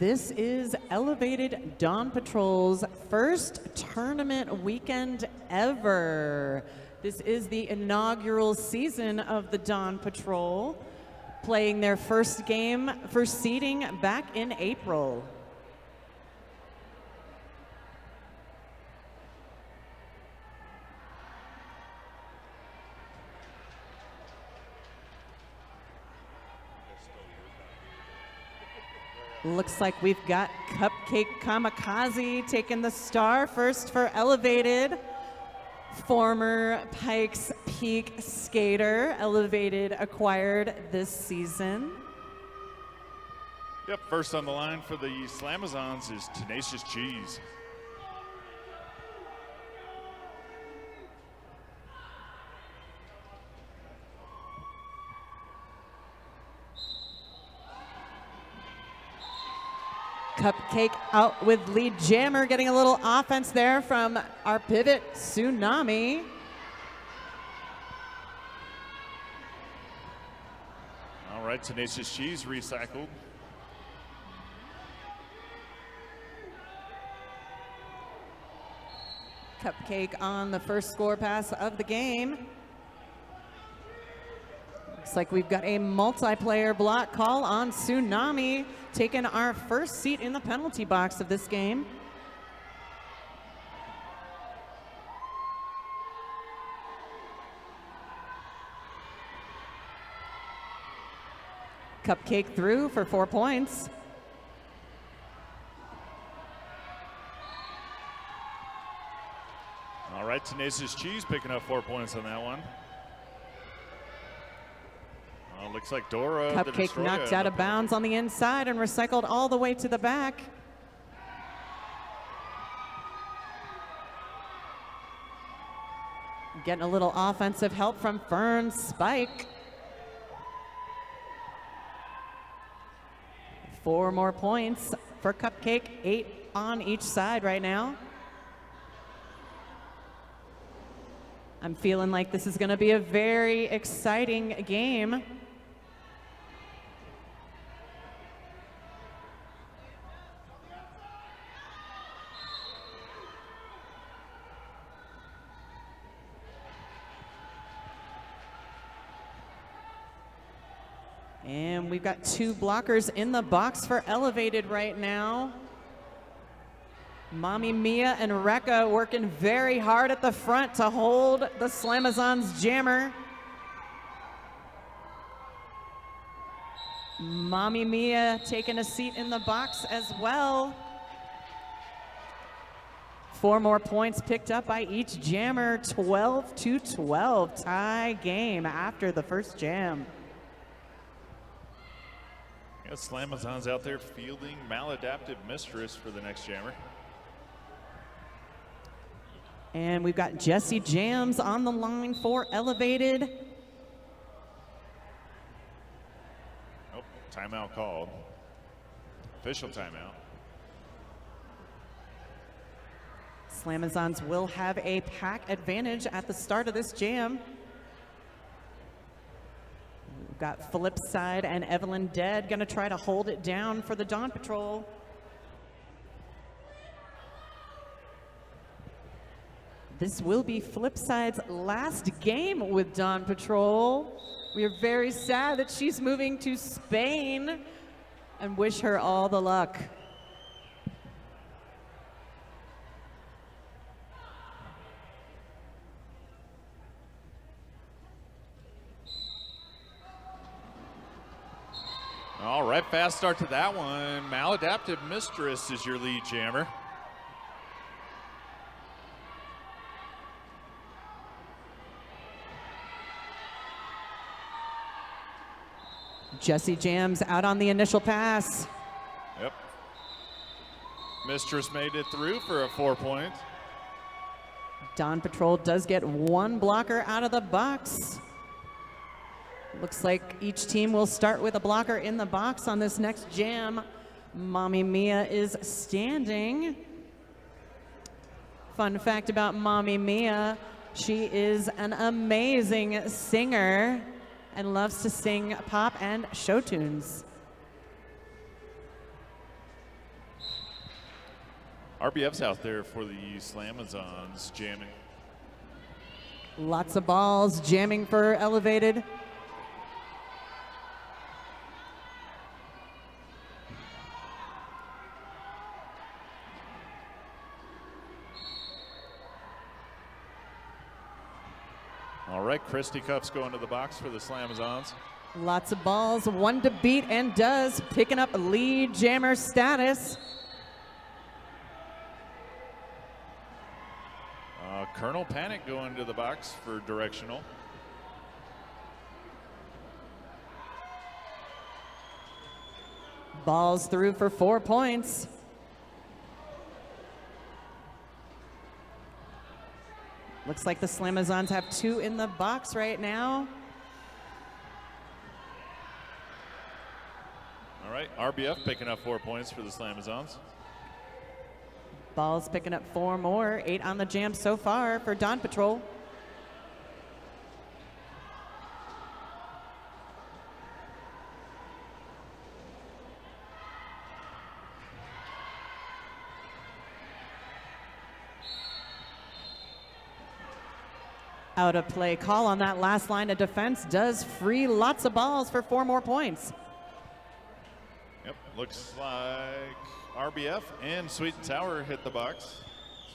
This is Elevated Dawn Patrol's first tournament weekend ever. This is the inaugural season of the Dawn Patrol, playing their first game for seeding back in April. Looks like we've got Cupcake Kamikaze taking the star first for Elevated. Former Pikes Peak skater, Elevated acquired this season. Yep, first on the line for the Slamazons is Tenacious Cheese. Cupcake out with lead jammer, getting a little offense there from our pivot, Tsunami. All right, Tenacious Cheese recycled. Cupcake on the first score pass of the game. Looks like we've got a multiplayer block call on Tsunami, taking our first seat in the penalty box of this game. Cupcake through for 4 points. All right, Tenacious Cheese picking up 4 points on that one. Looks like Dora, Cupcake knocked out of bounds on the inside and recycled all the way to the back. Getting a little offensive help from Fern Spike. 4 more points for Cupcake, 8 on each side right now. I'm feeling like this is going to be a very exciting game. And we've got 2 blockers in the box for Elevated right now. Mommy Mia and Rekka working very hard at the front to hold the Slamazons jammer. Mommy Mia taking a seat in the box as well. 4 more points picked up by each jammer, 12-12, tie game after the first jam. Got Slamazons out there fielding Maladaptive Mistress for the next jammer. And we've got Jesse Jams on the line for Elevated. Oh, timeout called. Official timeout. Slamazons will have a pack advantage at the start of this jam. We've got Flipside and Evelyn Dead gonna try to hold it down for the Dawn Patrol. This will be Flipside's last game with Dawn Patrol. We are very sad that she's moving to Spain and wish her all the luck. All right, fast start to that one. Maladaptive Mistress is your lead jammer. Jesse Jams out on the initial pass. Yep. Mistress made it through for a 4 point. Dawn Patrol does get 1 blocker out of the box. Looks like each team will start with a blocker in the box on this next jam. Mommy Mia is standing. Fun fact about Mommy Mia, she is an amazing singer and loves to sing pop and show tunes. RBF's out there for the Slamazons jamming. Lots of balls jamming for Elevated. All right, Christy Cuff's going to the box for the Slamazons. Lots of balls, one to beat and does, picking up lead jammer status. Colonel Panic going to the box for directional. Balls through for 4 points. Looks like the Slamazons have 2 in the box right now. All right, RBF picking up 4 points for the Slamazons. Balls picking up 4 more, 8 on the jam so far for Dawn Patrol. Out of play call on that last line of defense does free lots of balls for 4 more points. Yep, looks like RBF and Sweet and Sour hit the box.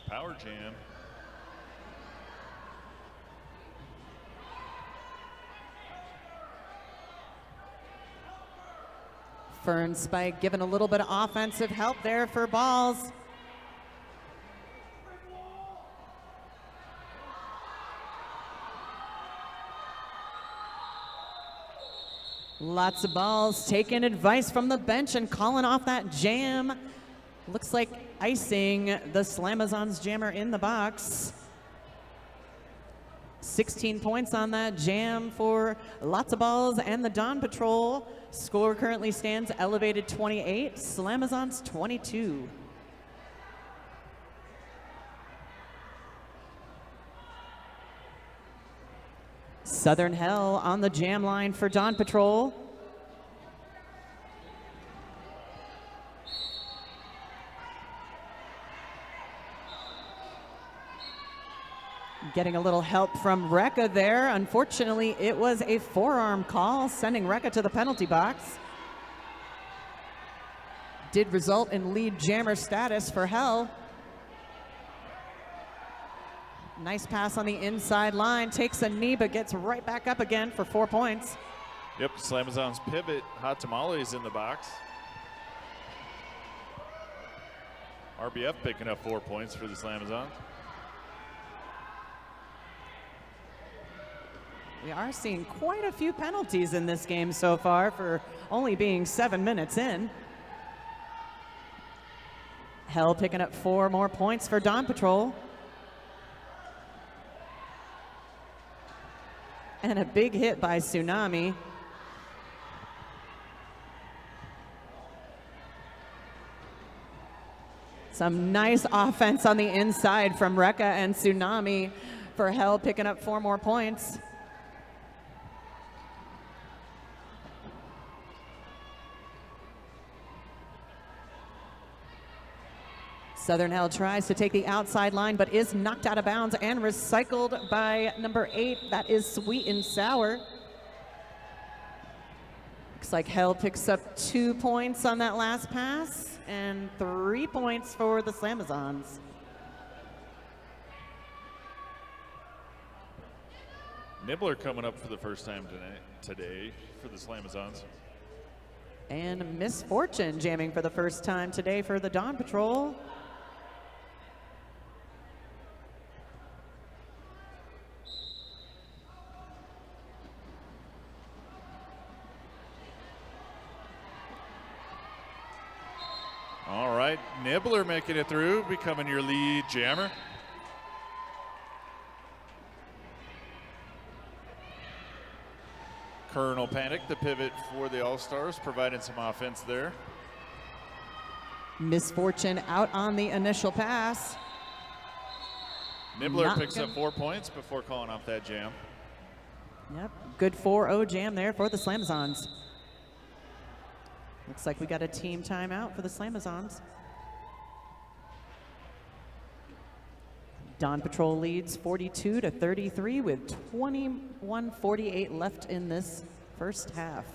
Power jam. Fern Spike giving a little bit of offensive help there for balls. Lots of balls taking advice from the bench and calling off that jam. Looks like icing the Slamazons jammer in the box. 16 points on that jam for lots of balls and the Dawn Patrol. Score currently stands Elevated 28, Slamazons 22. Southern Hell on the jam line for Dawn Patrol. Getting a little help from Rekka there. Unfortunately, it was a forearm call, sending Rekka to the penalty box. Did result in lead jammer status for Hell. Nice pass on the inside line, takes a knee, but gets right back up again for 4 points. Yep, Slamazons pivot. Hot Tamales in the box. RBF picking up 4 points for the Slamazons. We are seeing quite a few penalties in this game so far for only being 7 minutes in. Hell picking up 4 more points for Dawn Patrol. And a big hit by Tsunami. Some nice offense on the inside from Rekka and Tsunami for Hell, picking up 4 more points. Southern Hell tries to take the outside line, but is knocked out of bounds and recycled by number 8. That is Sweet and Sour. Looks like Hell picks up 2 points on that last pass and 3 points for the Slamazons. Nibbler coming up for the first time today for the Slamazons. And Misfortune jamming for the first time today for the Dawn Patrol. All right, Nibbler making it through, becoming your lead jammer. Colonel Panic, the pivot for the All-Stars, providing some offense there. Misfortune out on the initial pass. Nibbler picks up 4 points before calling off that jam. Yep, good 4-0 jam there for the Slamazons. Looks like we got a team timeout for the Slamazons. Dawn Patrol leads 42-33 with 21:48 left in this first half.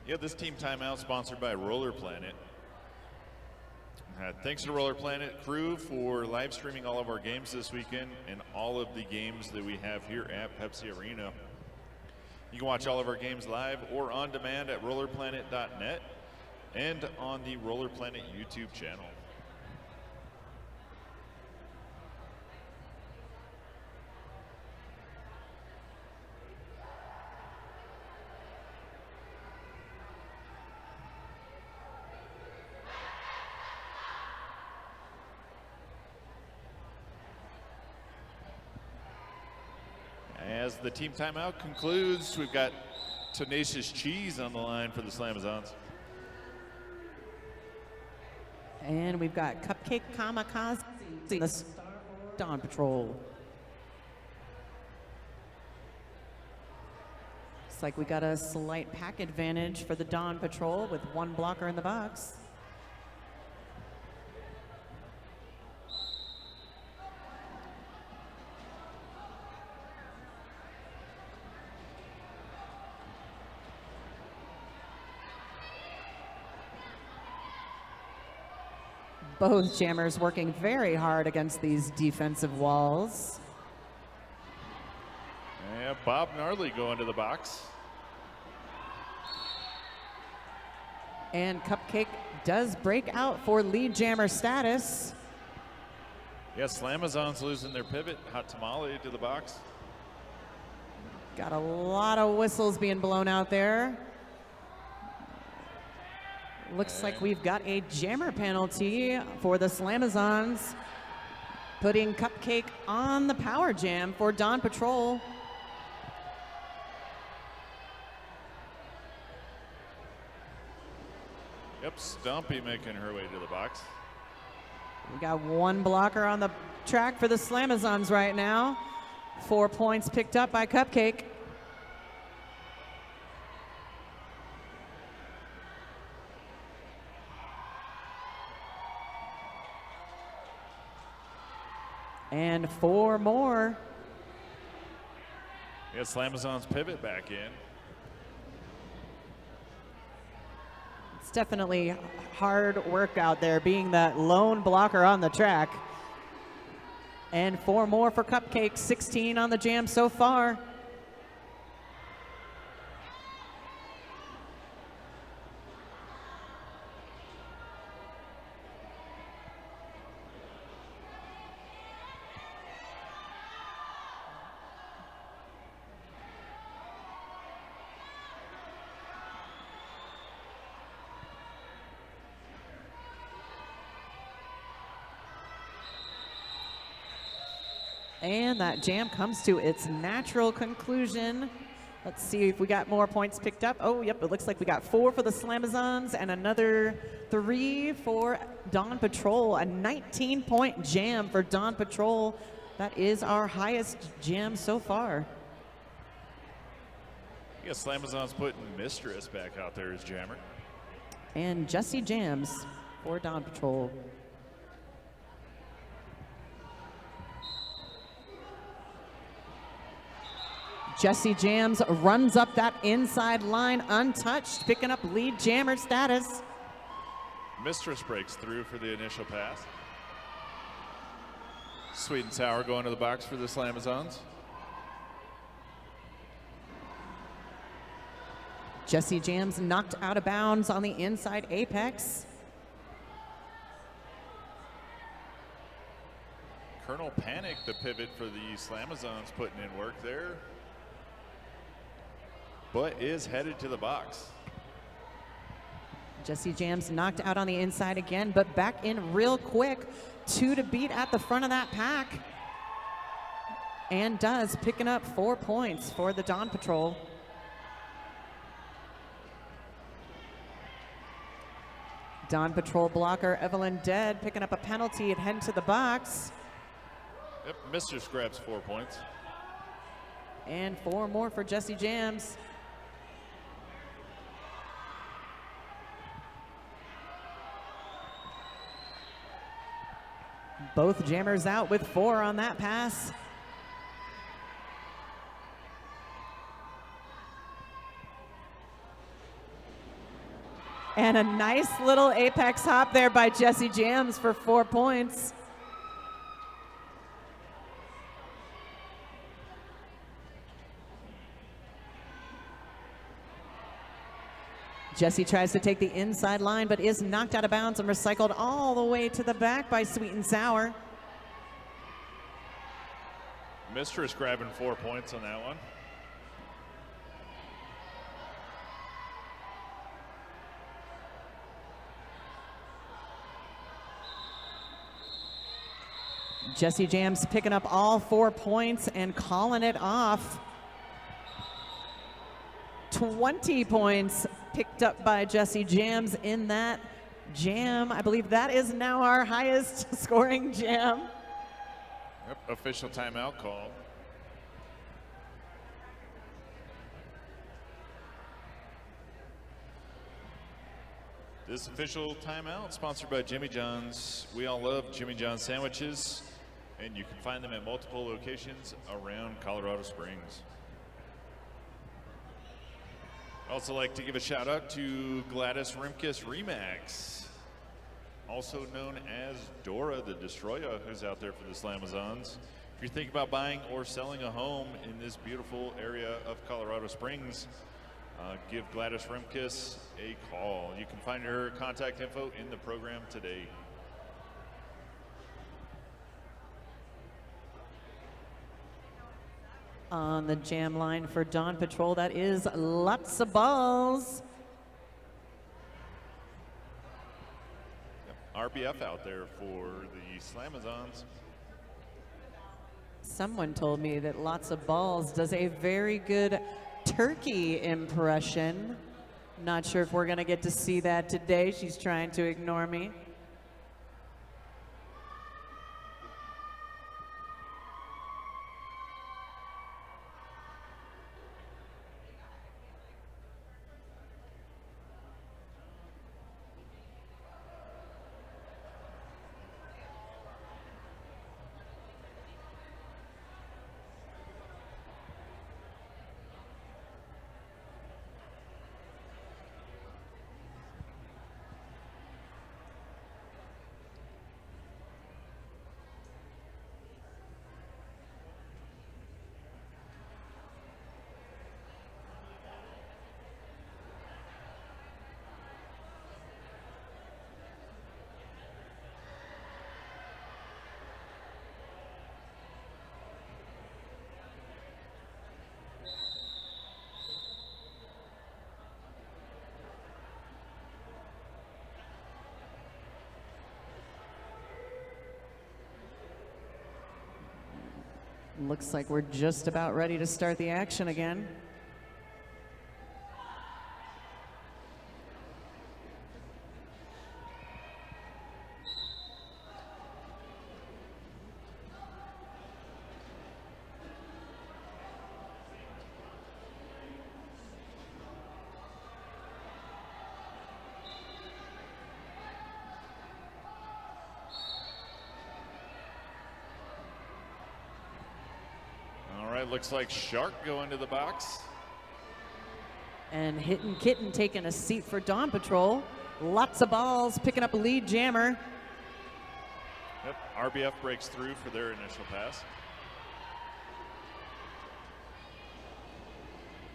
Yeah, this team timeout sponsored by Roller Planet. Thanks to Roller Planet crew for live streaming all of our games this weekend and all of the games that we have here at Pepsi Arena. You can watch all of our games live or on demand at rollerplanet.net and on the Roller Planet YouTube channel. As the team timeout concludes, we've got Tenacious Cheese on the line for the Slamazons. And we've got Cupcake Kamikaze, the Dawn Patrol. Looks like we got a slight pack advantage for the Dawn Patrol with one blocker in the box. Both jammers working very hard against these defensive walls. Yeah, Bob Gnarly going to the box. And Cupcake does break out for lead jammer status. Yeah, Slamazons losing their pivot. Hot Tamale to the box. Got a lot of whistles being blown out there. Looks like we've got a jammer penalty for the Slamazons, putting Cupcake on the power jam for Dawn Patrol. Yep, Stumpy making her way to the box. We got one blocker on the track for the Slamazons right now. 4 points picked up by Cupcake. And 4 more. Yeah, Slamazons pivot back in. It's definitely hard work out there being that lone blocker on the track. And 4 more for Cupcake, 16 on the jam so far. And that jam comes to its natural conclusion. Let's see if we got more points picked up. Oh, yep, it looks like we got 4 for the Slamazons and another 3 for Dawn Patrol. A 19-point jam for Dawn Patrol. That is our highest jam so far. Yeah, Slamazons putting Mistress back out there as jammer. And Jesse jams for Dawn Patrol. Jesse jams, runs up that inside line untouched, picking up lead jammer status. Mistress breaks through for the initial pass. Sweet and Sour going to the box for the Slamazons. Jesse jams knocked out of bounds on the inside apex. Colonel Panic, the pivot for the Slamazons, putting in work there, but is headed to the box. Jesse jams knocked out on the inside again, but back in real quick. 2 to beat at the front of that pack. And does, picking up 4 points for the Dawn Patrol. Dawn Patrol blocker Evelyn Dead picking up a penalty and heading to the box. Yep, Mistress grabs 4 points. And 4 more for Jesse jams. Both jammers out with 4 on that pass. And a nice little apex hop there by Jesse Jams for 4 points. Jesse tries to take the inside line, but is knocked out of bounds and recycled all the way to the back by Sweet and Sour. Mistress grabbing 4 points on that one. Jesse Jams picking up all 4 points and calling it off. 20 points picked up by Jesse Jams in that jam. I believe that is now our highest scoring jam. Yep, official timeout call. This official timeout sponsored by Jimmy John's. We all love Jimmy John's sandwiches, and you can find them at multiple locations around Colorado Springs. I'd also like to give a shout out to Gladys Rimkus Remax, also known as Dora the Destroyer, who's out there for the Slamazons. If you're thinking about buying or selling a home in this beautiful area of Colorado Springs, give Gladys Rimkus a call. You can find her contact info in the program today. On the jam line for Dawn Patrol, that is Lots of Balls. RBF out there for the Slamazons. Someone told me that Lots of Balls does a very good turkey impression. Not sure if we're gonna get to see that today. She's trying to ignore me. Looks like we're just about ready to start the action again. Looks like Shark going to the box. And Hittin' Kitten taking a seat for Dawn Patrol. Lots of Balls picking up a lead jammer. Yep, RBF breaks through for their initial pass.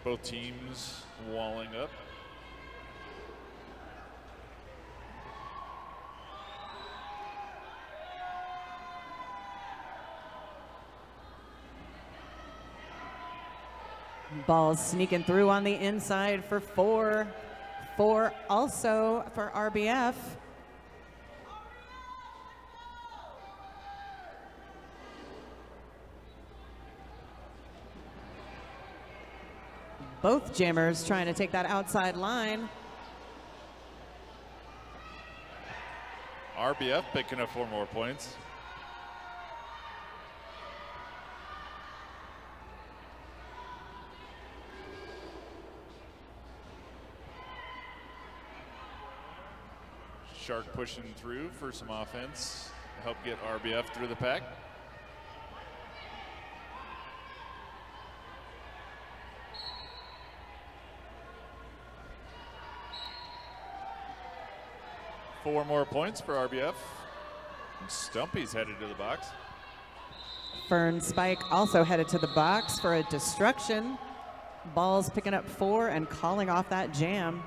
Both teams walling up. Balls sneaking through on the inside for 4. 4 also for RBF. Both jammers trying to take that outside line. RBF picking up 4 more points. Shark pushing through for some offense help get RBF through the pack. Four more points for RBF. And Stumpy's headed to the box. Fern Spike also headed to the box for a destruction. Ball's picking up 4 and calling off that jam.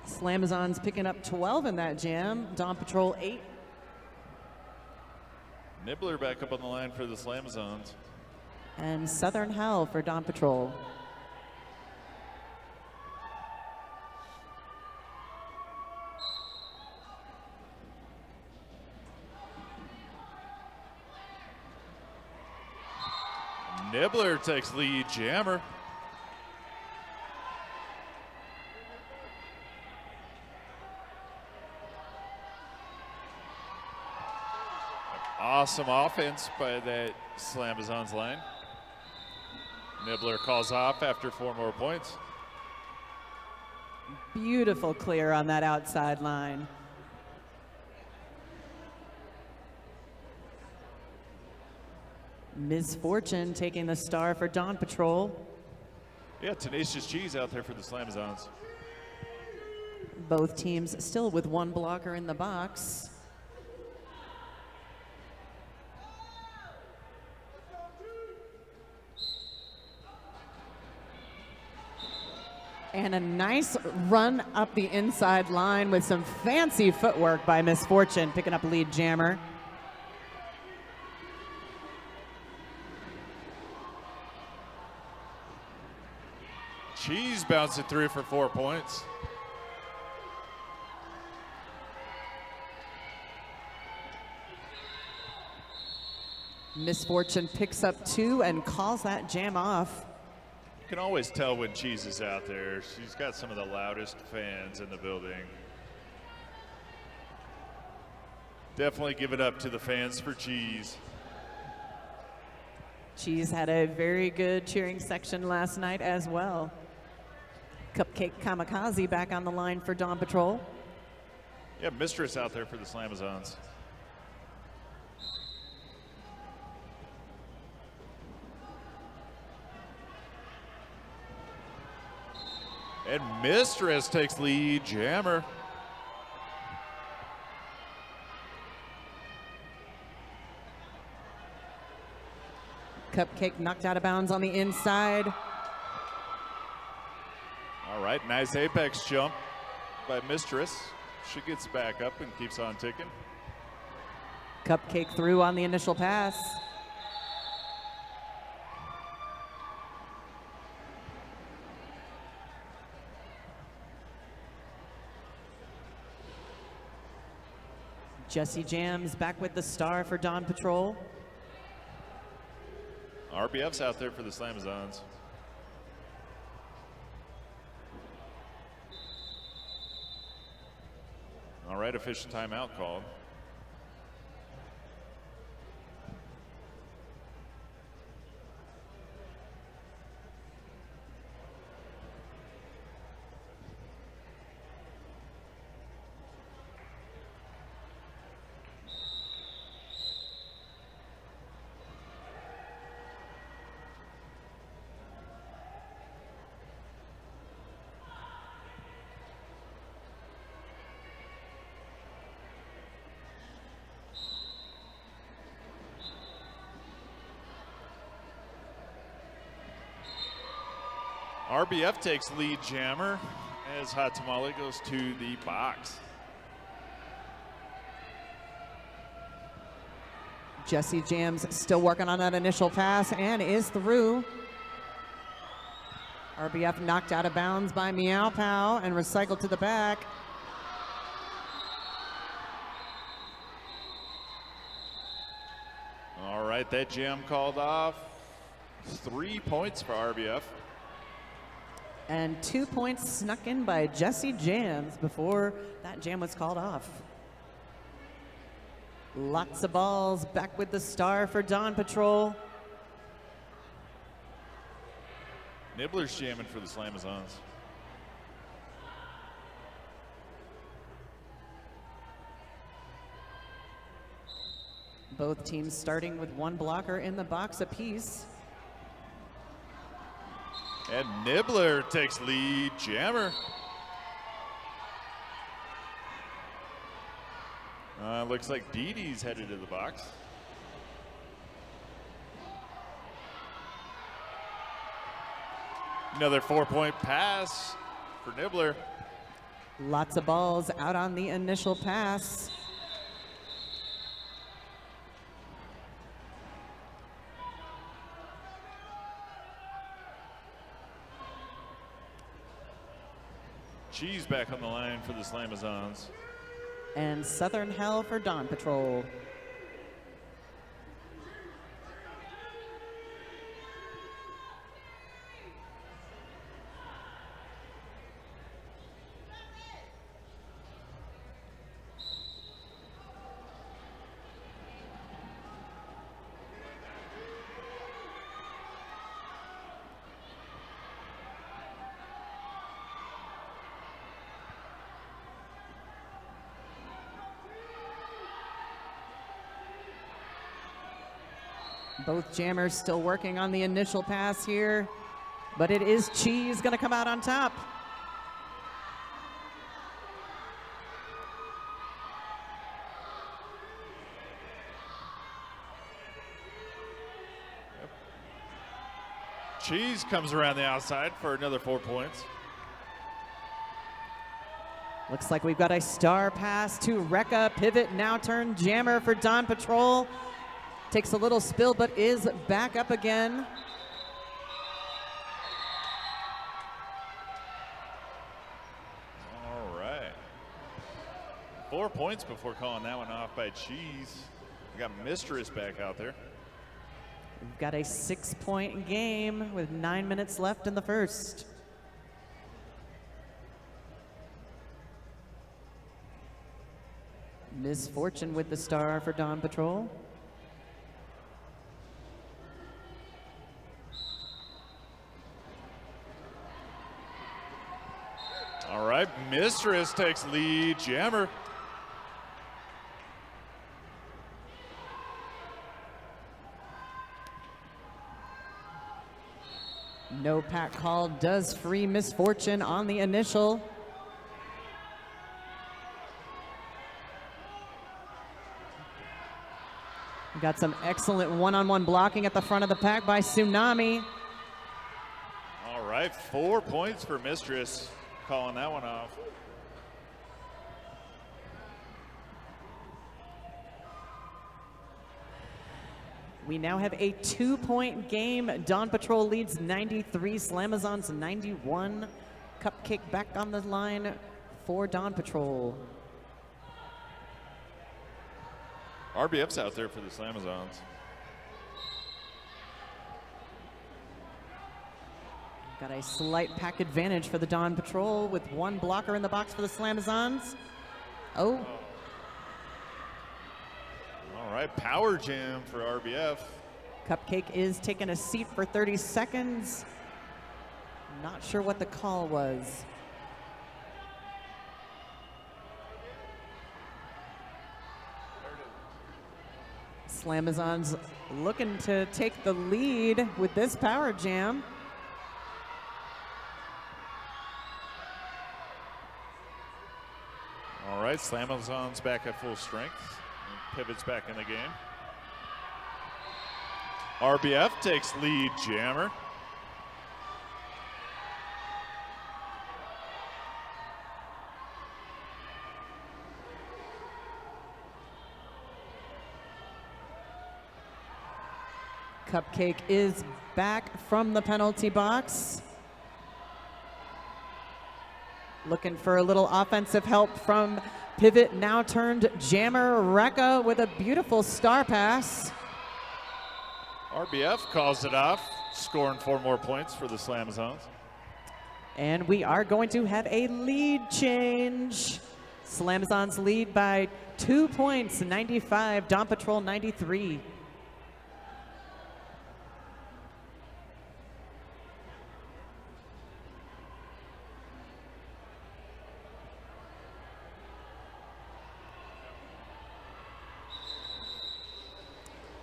Slamazon's picking up 12 in that jam. Dawn Patrol 8. Nibbler back up on the line for the Slamazons. And Southern Hell for Dawn Patrol. Nibbler takes lead jammer. Awesome offense by that Slamazons line. Nibbler calls off after 4 more points. Beautiful clear on that outside line. Misfortune taking the star for Dawn Patrol. Yeah, Tenacious Cheese out there for the Slamazons. Both teams still with 1 blocker in the box. And a nice run up the inside line with some fancy footwork by Misfortune, picking up lead jammer. Cheese bouncing through for 4 points. Misfortune picks up 2 and calls that jam off. You can always tell when Cheese is out there. She's got some of the loudest fans in the building. Definitely give it up to the fans for Cheese. Cheese had a very good cheering section last night as well. Cupcake Kamikaze back on the line for Dawn Patrol. Yeah, Mistress out there for the Slamazons. And Mistress takes lead jammer. Cupcake knocked out of bounds on the inside. All right, nice apex jump by Mistress. She gets back up and keeps on ticking. Cupcake through on the initial pass. Jesse Jams back with the star for Dawn Patrol. RBF's out there for the Slamazons. All right, official timeout called. RBF takes lead jammer as Hot Tamale goes to the box. Jesse Jams still working on that initial pass and is through. RBF knocked out of bounds by Meow Pow and recycled to the back. All right, that jam called off. 3 points for RBF. And 2 points snuck in by Jesse Jams before that jam was called off. Lots of balls back with the star for Dawn Patrol. Nibbler's jamming for the Slamazons. Both teams starting with one blocker in the box apiece. And Nibbler takes lead jammer. Looks like Dee Dee's headed to the box. Another 4-point pass for Nibbler. Lots of balls out on the initial pass. Cheese back on the line for the Slamazons. And Southern Hell for Dawn Patrol. Both jammers still working on the initial pass here, but it is Cheese going to come out on top. Cheese comes around the outside for another 4 points. Looks like we've got a star pass to Rekka. Pivot now turn jammer for Dawn Patrol. Takes a little spill, but is back up again. All right. 4 points before calling that one off by Cheese. We got Mistress back out there. We've got a 6-point game with 9 minutes left in the first. Misfortune with the star for Dawn Patrol. All right, Mistress takes lead jammer. No pack call does free Misfortune on the initial. We got some excellent one-on-one blocking at the front of the pack by Tsunami. All right, 4 points for Mistress, calling that one off. We now have a 2-point game. Dawn Patrol leads 93, Slamazons 91. Cupcake back on the line for Dawn Patrol. RBF's out there for the Slamazons. Got a slight pack advantage for the Dawn Patrol with one blocker in the box for the Slamazons. Oh. All right, power jam for RBF. Cupcake is taking a seat for 30 seconds. Not sure what the call was. Slamazons looking to take the lead with this power jam. All right, Slamazons back at full strength. Pivots back in the game. RBF takes lead jammer. Cupcake is back from the penalty box. Looking for a little offensive help from pivot now turned jammer Rekka with a beautiful star pass. RBF calls it off, scoring 4 more points for the Slamazons. And we are going to have a lead change. Slamazons lead by 2 points, 95, Dawn Patrol 93.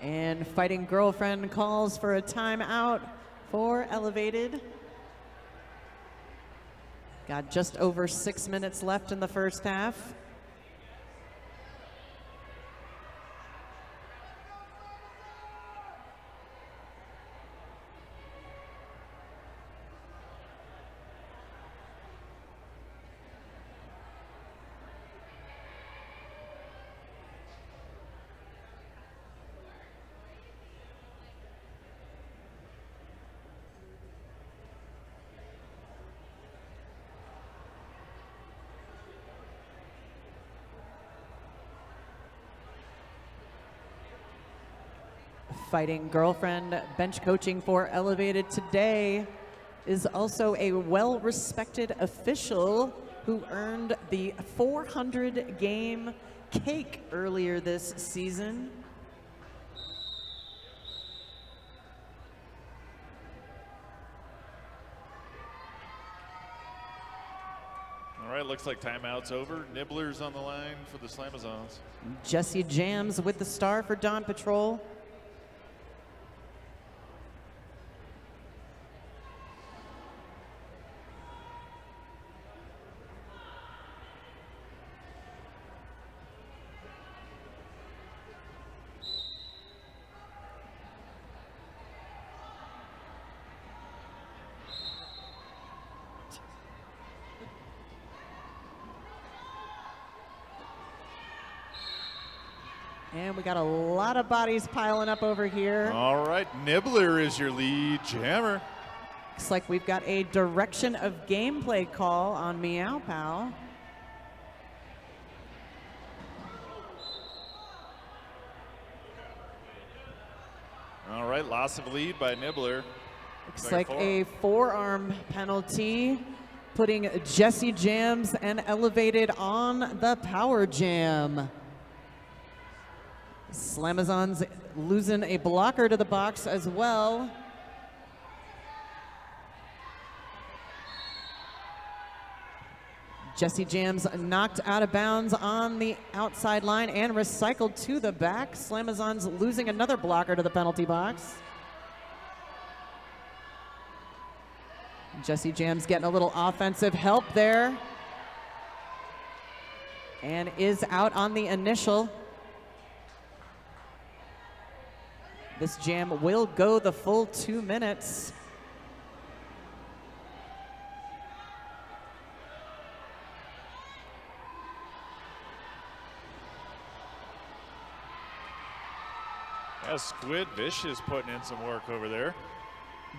And Fighting Girlfriend calls for a timeout for Elevated. Got just over 6 minutes left in the first half. Fighting Girlfriend bench coaching for Elevated today is also a well-respected official who earned the 400 game cake earlier this season. All right, looks like timeout's over. Nibbler's on the line for the Slamazons. Jesse Jams with the star for Dawn Patrol. And we got a lot of bodies piling up over here. All right, Nibbler is your lead jammer. Looks like we've got a direction of gameplay call on Meow Pow. All right, loss of lead by Nibbler. Looks like a forearm penalty, putting Jesse Jams and Elevated on the power jam. Slamazons losing a blocker to the box as well. Jesse Jams knocked out of bounds on the outside line and recycled to the back. Slamazons losing another blocker to the penalty box. Jesse Jams getting a little offensive help there and is out on the initial. This jam will go the full 2 minutes. Yeah, Squid Vicious putting in some work over there.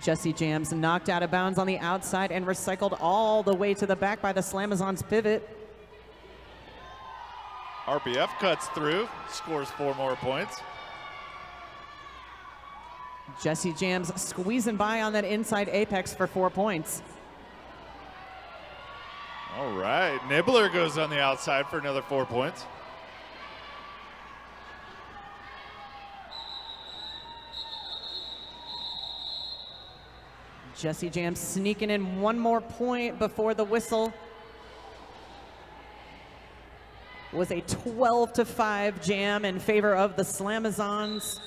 Jesse Jams knocked out of bounds on the outside and recycled all the way to the back by the Slamazons pivot. RPF cuts through, scores 4 more points. Jesse Jams squeezing by on that inside apex for 4 points. All right, Nibbler goes on the outside for another 4 points. Jesse Jams sneaking in 1 more point before the whistle. Was a 12-5 jam in favor of the Slamazons.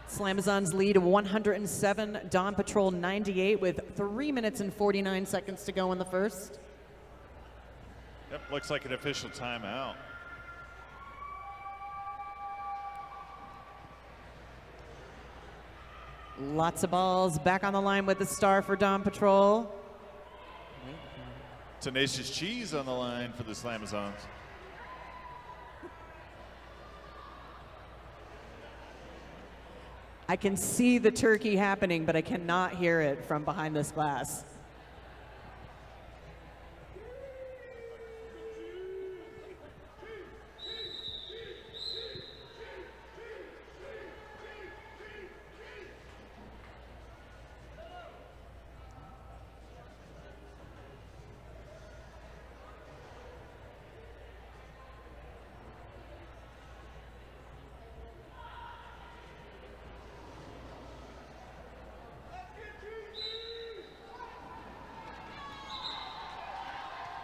Slamazons lead 107, Dawn Patrol 98 with 3 minutes and 49 seconds to go in the first. Yep, looks like an official timeout. Lots of balls back on the line with the star for Dawn Patrol. Tenacious Cheese on the line for the Slamazons. I can see the turkey happening, but I cannot hear it from behind this glass.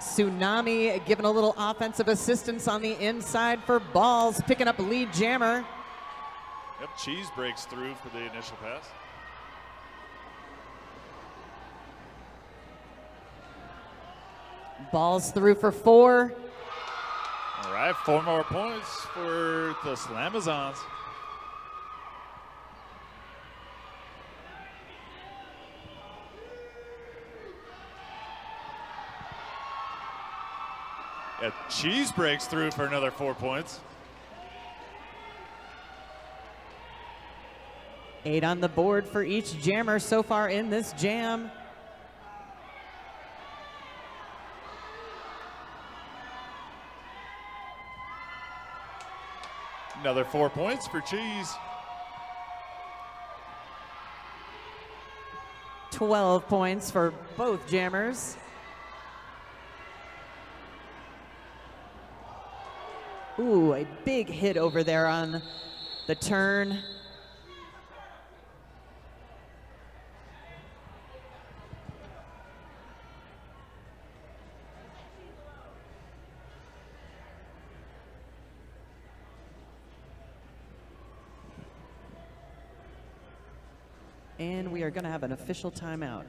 Tsunami giving a little offensive assistance on the inside for balls, picking up lead jammer. Yep, Cheese breaks through for the initial pass. Ball's through for 4. All right, 4 more points for the Slamazons. Yeah, Cheese breaks through for another 4 points. 8 on the board for each jammer so far in this jam. Another 4 points for Cheese. 12 points for both jammers. Ooh, a big hit over there on the turn. And we are going to have an official timeout.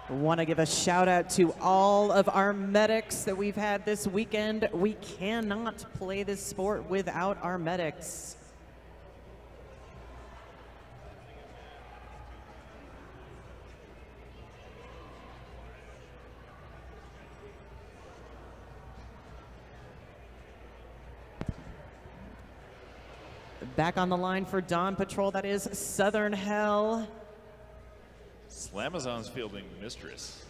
Want to give a shout out to all of our medics that we've had this weekend. We cannot play this sport without our medics. Back on the line for Dawn Patrol, that is Southern Hell. Slamazons fielding Mistress.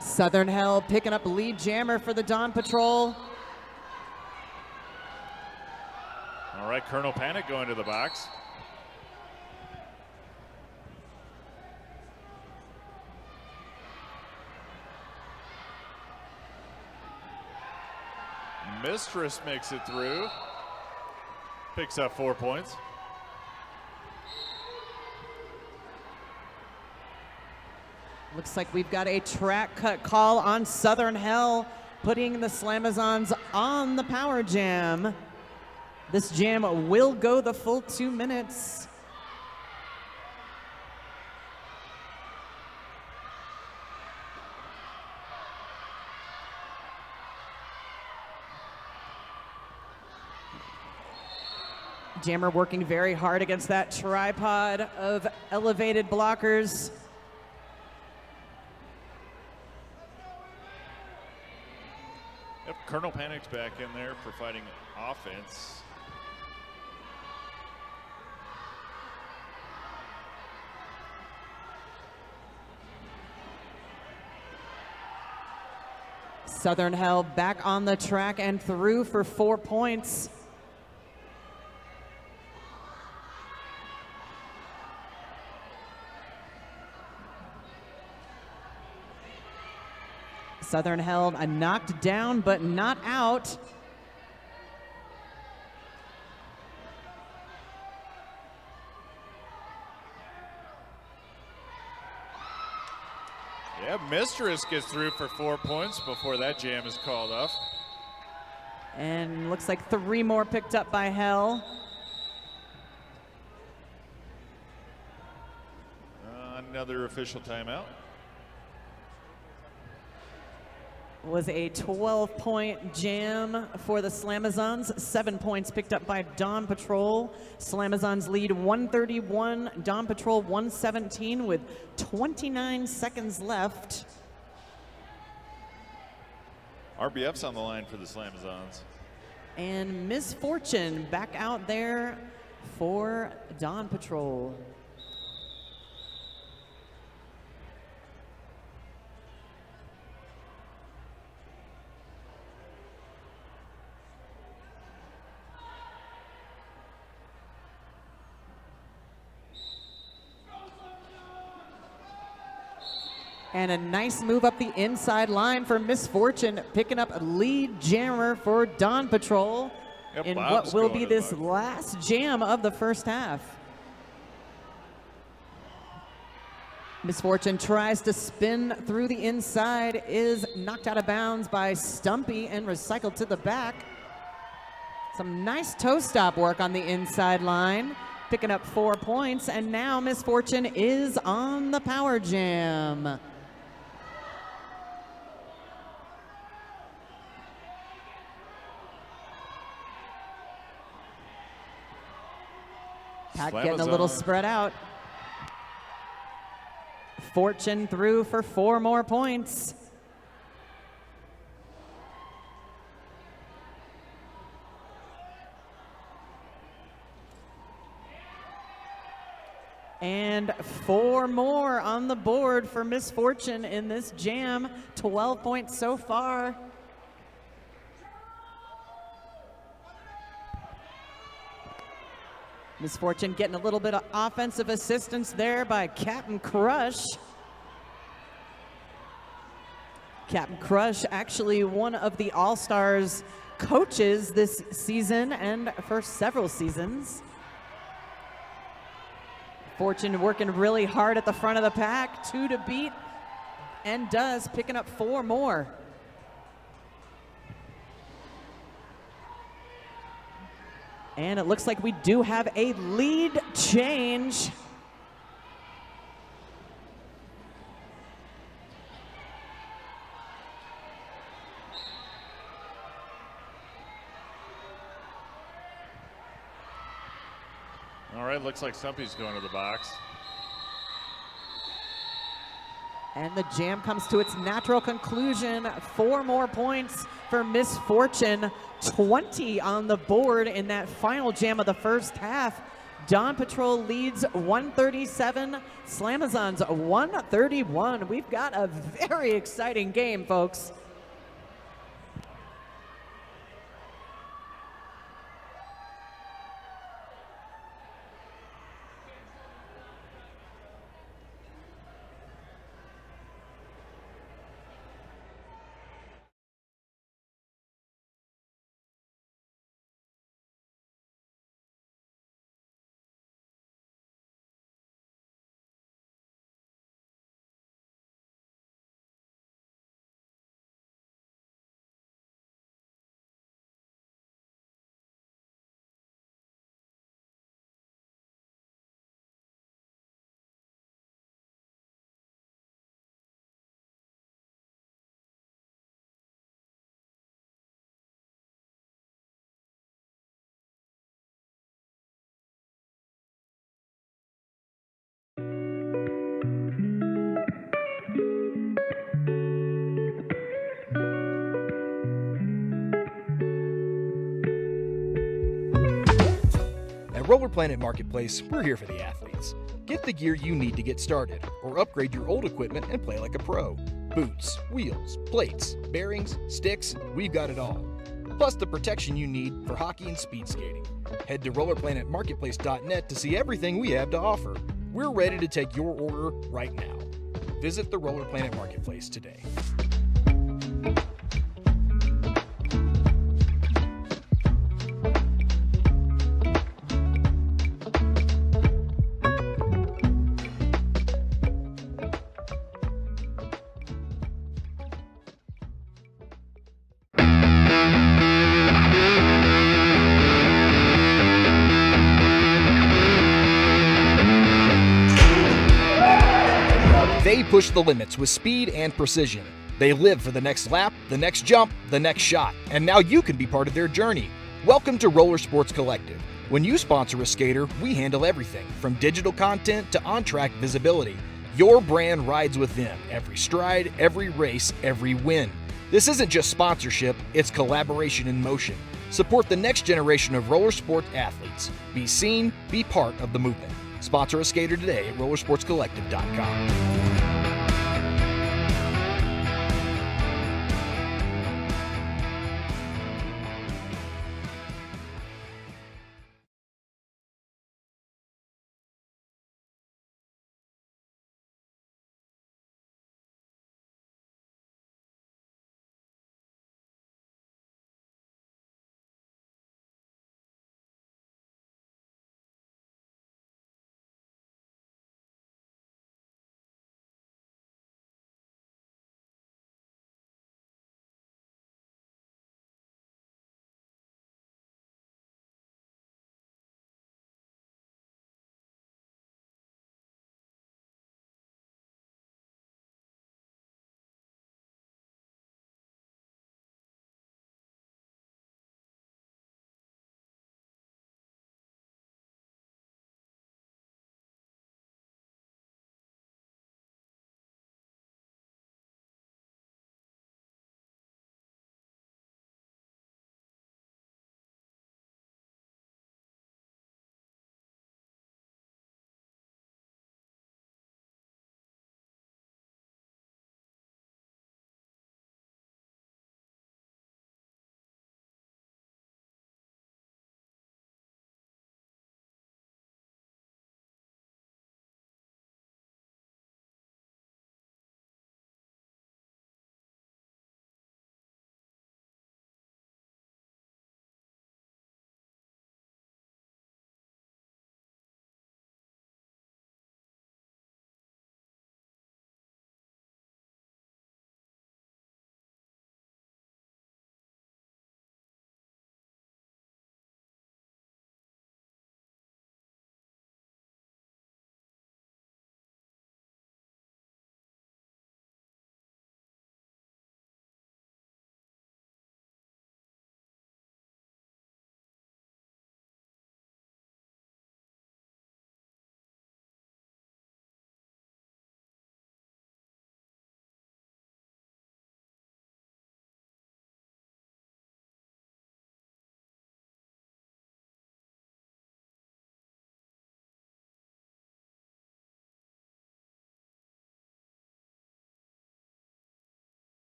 Southern Hell picking up lead jammer for the Dawn Patrol. All right, Colonel Panic going to the box. Mistress makes it through. Picks up 4 points. Looks like we've got a track cut call on Southern Hell, putting the Slamazons on the power jam. This jam will go the full 2 minutes. Jammer working very hard against that tripod of elevated blockers. Yep, Colonel Panic's back in there providing offense. Southern Hell back on the track and through for 4 points. Southern Hell knocked down but not out. Yeah, Mistress gets through for 4 points before that jam is called off. And looks like 3 more picked up by Hell. Another official timeout. was a 12-point jam for the Slamazons. 7 points picked up by Dawn Patrol. Slamazons lead 131, Dawn Patrol 117 with 29 seconds left. RBF's on the line for the Slamazons. And Misfortune back out there for Dawn Patrol. And a nice move up the inside line for Misfortune, picking up a lead jammer for Dawn Patrol in what will be this last jam of the first half. Misfortune tries to spin through the inside, is knocked out of bounds by Stumpy and recycled to the back. Some nice toe stop work on the inside line, picking up 4 points, and now Misfortune is on the power jam. Pack getting a little spread out. Fortune through for 4 more points. And 4 more on the board for Misfortune in this jam. 12 points so far. Misfortune getting a little bit of offensive assistance there by Captain Crush. Captain Crush, actually one of the All-Stars coaches this season and for several seasons. Fortune working really hard at the front of the pack, 2 to beat, and does, picking up 4 more. And it looks like we do have a lead change. All right, looks like Stumpy's going to the box. And the jam comes to its natural conclusion. 4 more points for Misfortune. 20 on the board in that final jam of the first half. Dawn Patrol leads 137, Slamazons 131. We've got a very exciting game, folks. At Roller Planet Marketplace, we're here for the athletes. Get the gear you need to get started, or upgrade your old equipment and play like a pro. Boots, wheels, plates, bearings, sticks, we've got it all. Plus the protection you need for hockey and speed skating. Head to rollerplanetmarketplace.net to see everything we have to offer. We're ready to take your order right now. Visit the Roller Planet Marketplace today. They push the limits with speed and precision. They live for the next lap, the next jump, the next shot, and now you can be part of their journey. Welcome to Roller Sports Collective. When you sponsor a skater, we handle everything from digital content to on-track visibility. Your brand rides with them every stride, every race, every win. This isn't just sponsorship, it's collaboration in motion. Support the next generation of roller sport athletes. Be seen, be part of the movement. Sponsor a skater today at rollersportscollective.com.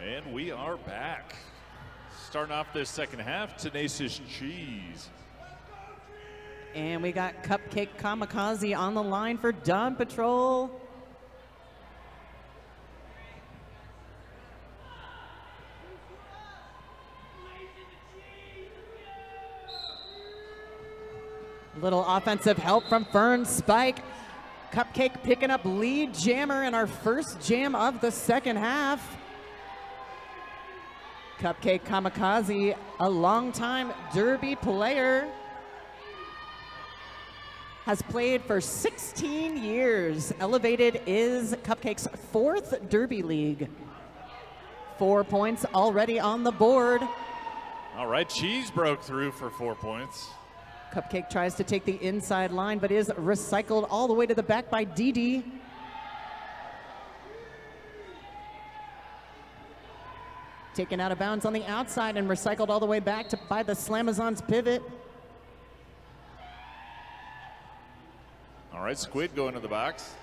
And we are back. Starting off this second half, Tenacious Cheese. And we got Cupcake Kamikaze on the line for Dawn Patrol. Little offensive help from Fern Spike. Cupcake picking up lead jammer in our first jam of the second half. Cupcake Kamikaze, a longtime Derby player, has played for 16 years. Elevated is Cupcake's 4th Derby League. 4 points already on the board. All right, Cheese broke through for 4 points. Cupcake tries to take the inside line, but is recycled all the way to the back by Dee. Taken out of bounds on the outside and recycled all the way back by the Slamazon's pivot. All right, Squid going to the box.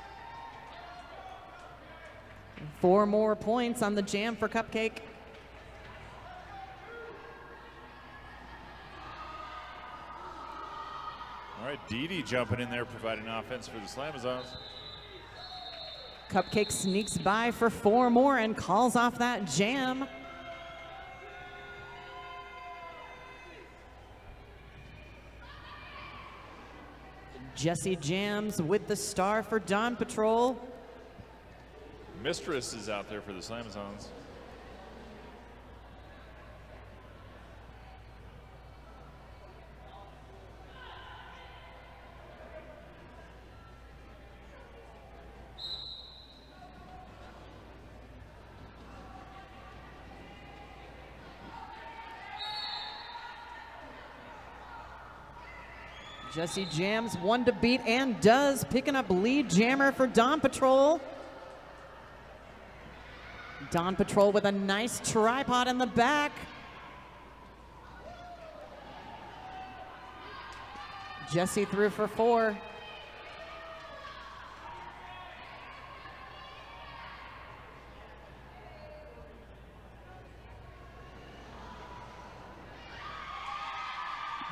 4 more points on the jam for Cupcake. All right, Dee jumping in there, providing offense for the Slamazons. Cupcake sneaks by for 4 more and calls off that jam. Jesse jams with the star for Dawn Patrol. Mistress is out there for the Slamazons. Jesse jams 1 to beat and does, picking up lead jammer for Dawn Patrol. Dawn Patrol with a nice tripod in the back. Jesse through for 4.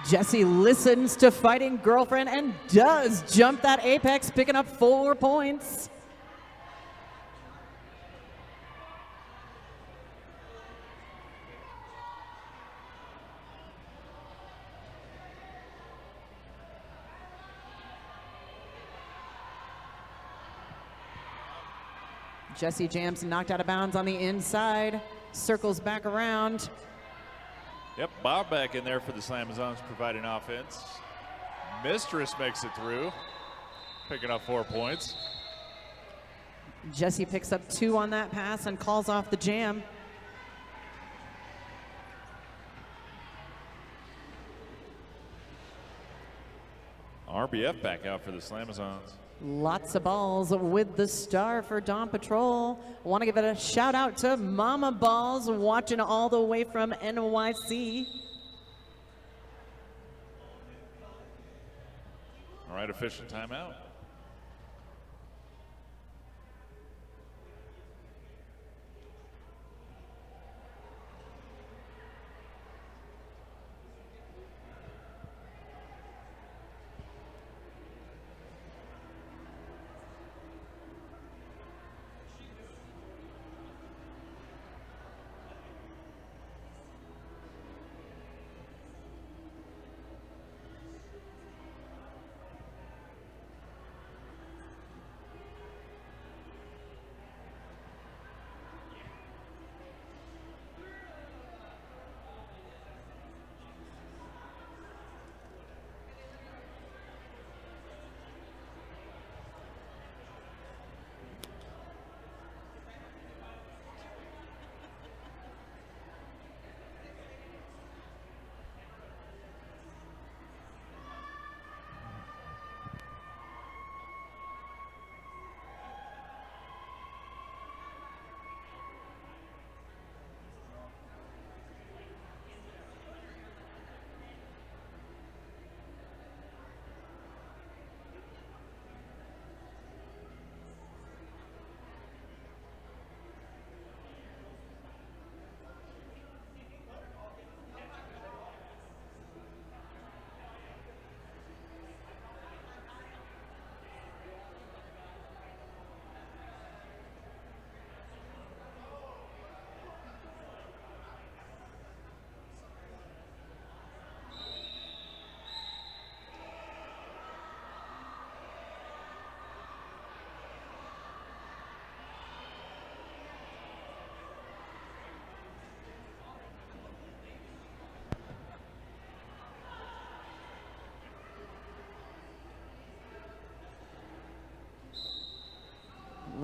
Jesse listens to Fighting Girlfriend and does jump that apex, picking up 4 points. Jesse jams knocked out of bounds on the inside, circles back around. Yep, Bob back in there for the Slamazons, providing offense. Mistress makes it through, picking up 4 points. Jesse picks up 2 on that pass and calls off the jam. RBF back out for the Slamazons. Lots of balls with the star for Dawn Patrol. Want to give it a shout out to Mama Balls watching all the way from NYC. All right, official timeout.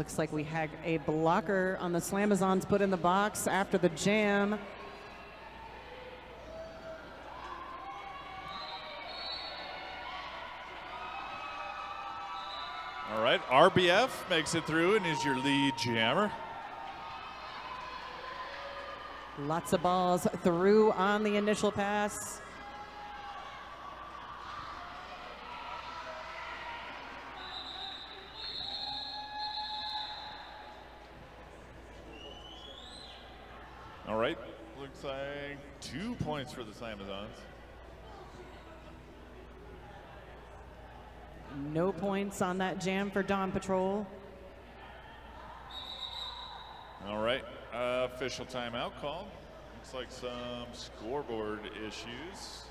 Looks like we had a blocker on the Slamazons put in the box after the jam. All right, RBF makes it through and is your lead jammer. Lots of balls through on the initial pass. All right, looks like 2 points for the Slamazons. No points on that jam for Dawn Patrol. All right, official timeout call. Looks like some scoreboard issues.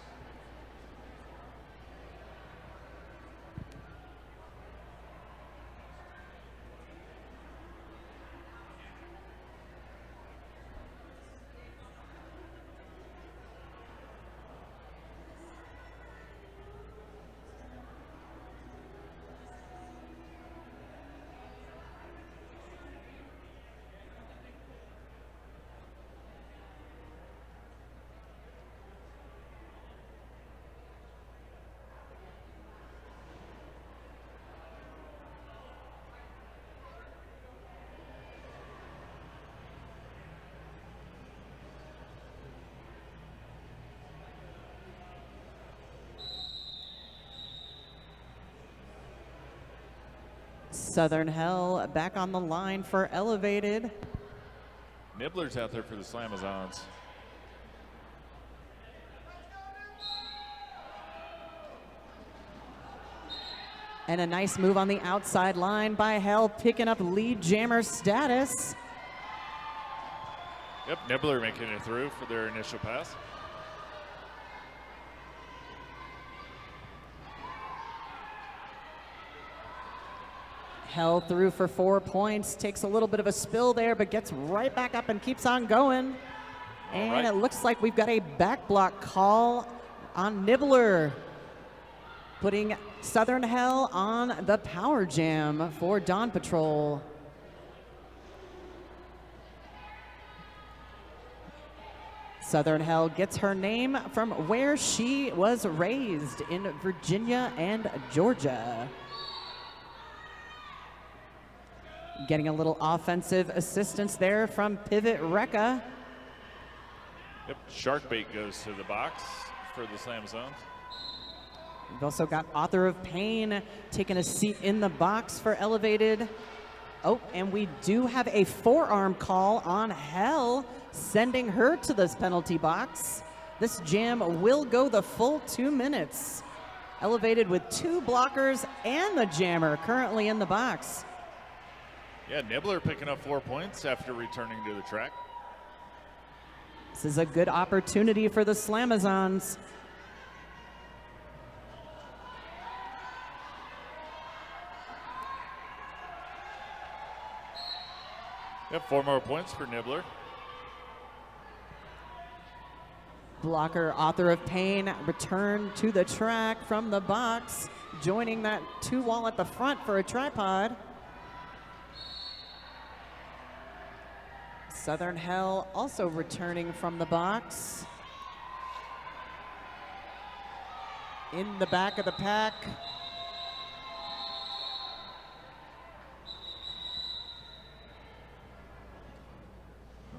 Southern Hell back on the line for Elevated. Nibbler's out there for the Slamazons. And a nice move on the outside line by Hell, picking up lead jammer status. Yep, Nibbler making it through for their initial pass. Hell through for 4 points, takes a little bit of a spill there, but gets right back up and keeps on going. And right. It looks like we've got a back block call on Nibbler, putting Southern Hell on the power jam for Dawn Patrol. Southern Hell gets her name from where she was raised in Virginia and Georgia. Getting a little offensive assistance there from Pivot Rekka. Yep, Sharkbait goes to the box for the Slamazons. We've also got Author of Pain taking a seat in the box for Elevated. Oh, and we do have a forearm call on Hell, sending her to this penalty box. This jam will go the full 2 minutes. Elevated with 2 blockers and the jammer currently in the box. Yeah, Nibbler picking up 4 points after returning to the track. This is a good opportunity for the Slamazons. Yep, 4 more points for Nibbler. Blocker, Author of Pain, return to the track from the box, joining that 2 wall at the front for a tripod. Southern Hell also returning from the box. In the back of the pack.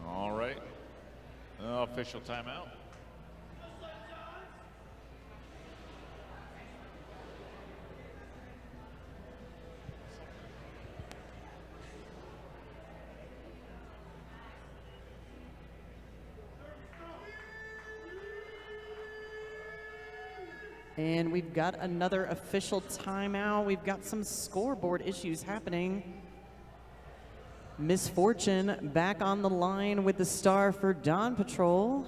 All right, official timeout. And we've got another official timeout. We've got some scoreboard issues happening. Misfortune back on the line with the star for Dawn Patrol.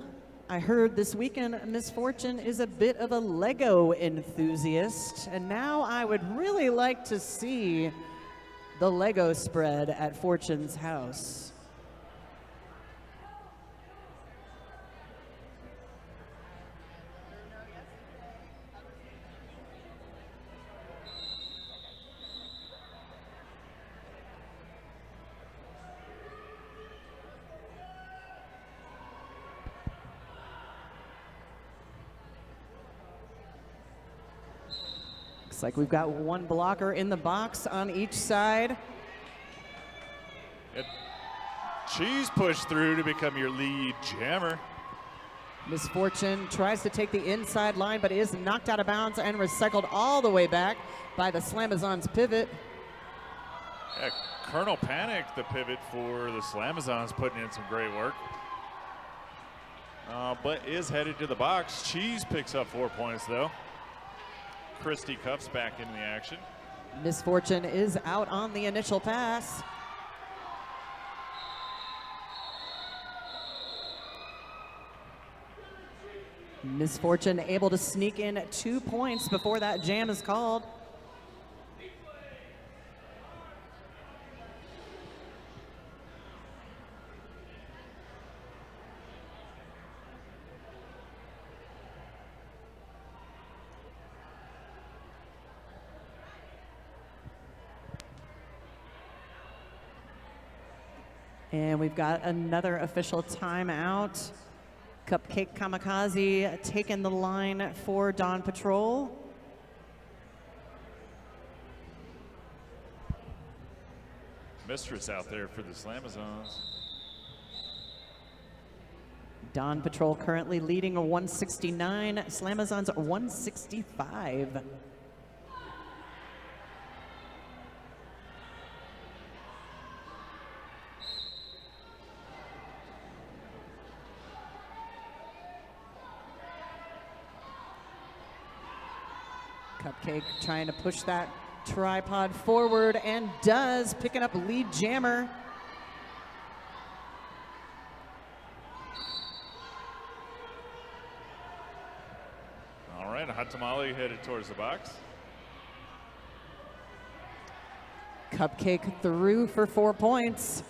I heard this weekend Misfortune is a bit of a Lego enthusiast, and now I would really like to see the Lego spread at Fortune's house. Looks like we've got one blocker in the box on each side. Cheese pushed through to become your lead jammer. Misfortune tries to take the inside line, but is knocked out of bounds and recycled all the way back by the Slamazons pivot. Yeah, Colonel Panic, the pivot for the Slamazons, putting in some great work. But is headed to the box. Cheese picks up 4 points, though. Christy Cuffs back into the action. Misfortune is out on the initial pass. Misfortune able to sneak in 2 points before that jam is called. And we've got another official timeout. Cupcake Kamikaze taking the line for Dawn Patrol. Mistress out there for the Slamazons. Dawn Patrol currently leading a 169, Slamazons 165. Cupcake trying to push that tripod forward and does, picking up lead jammer. All right, a hot tamale headed towards the box. Cupcake through for 4 points.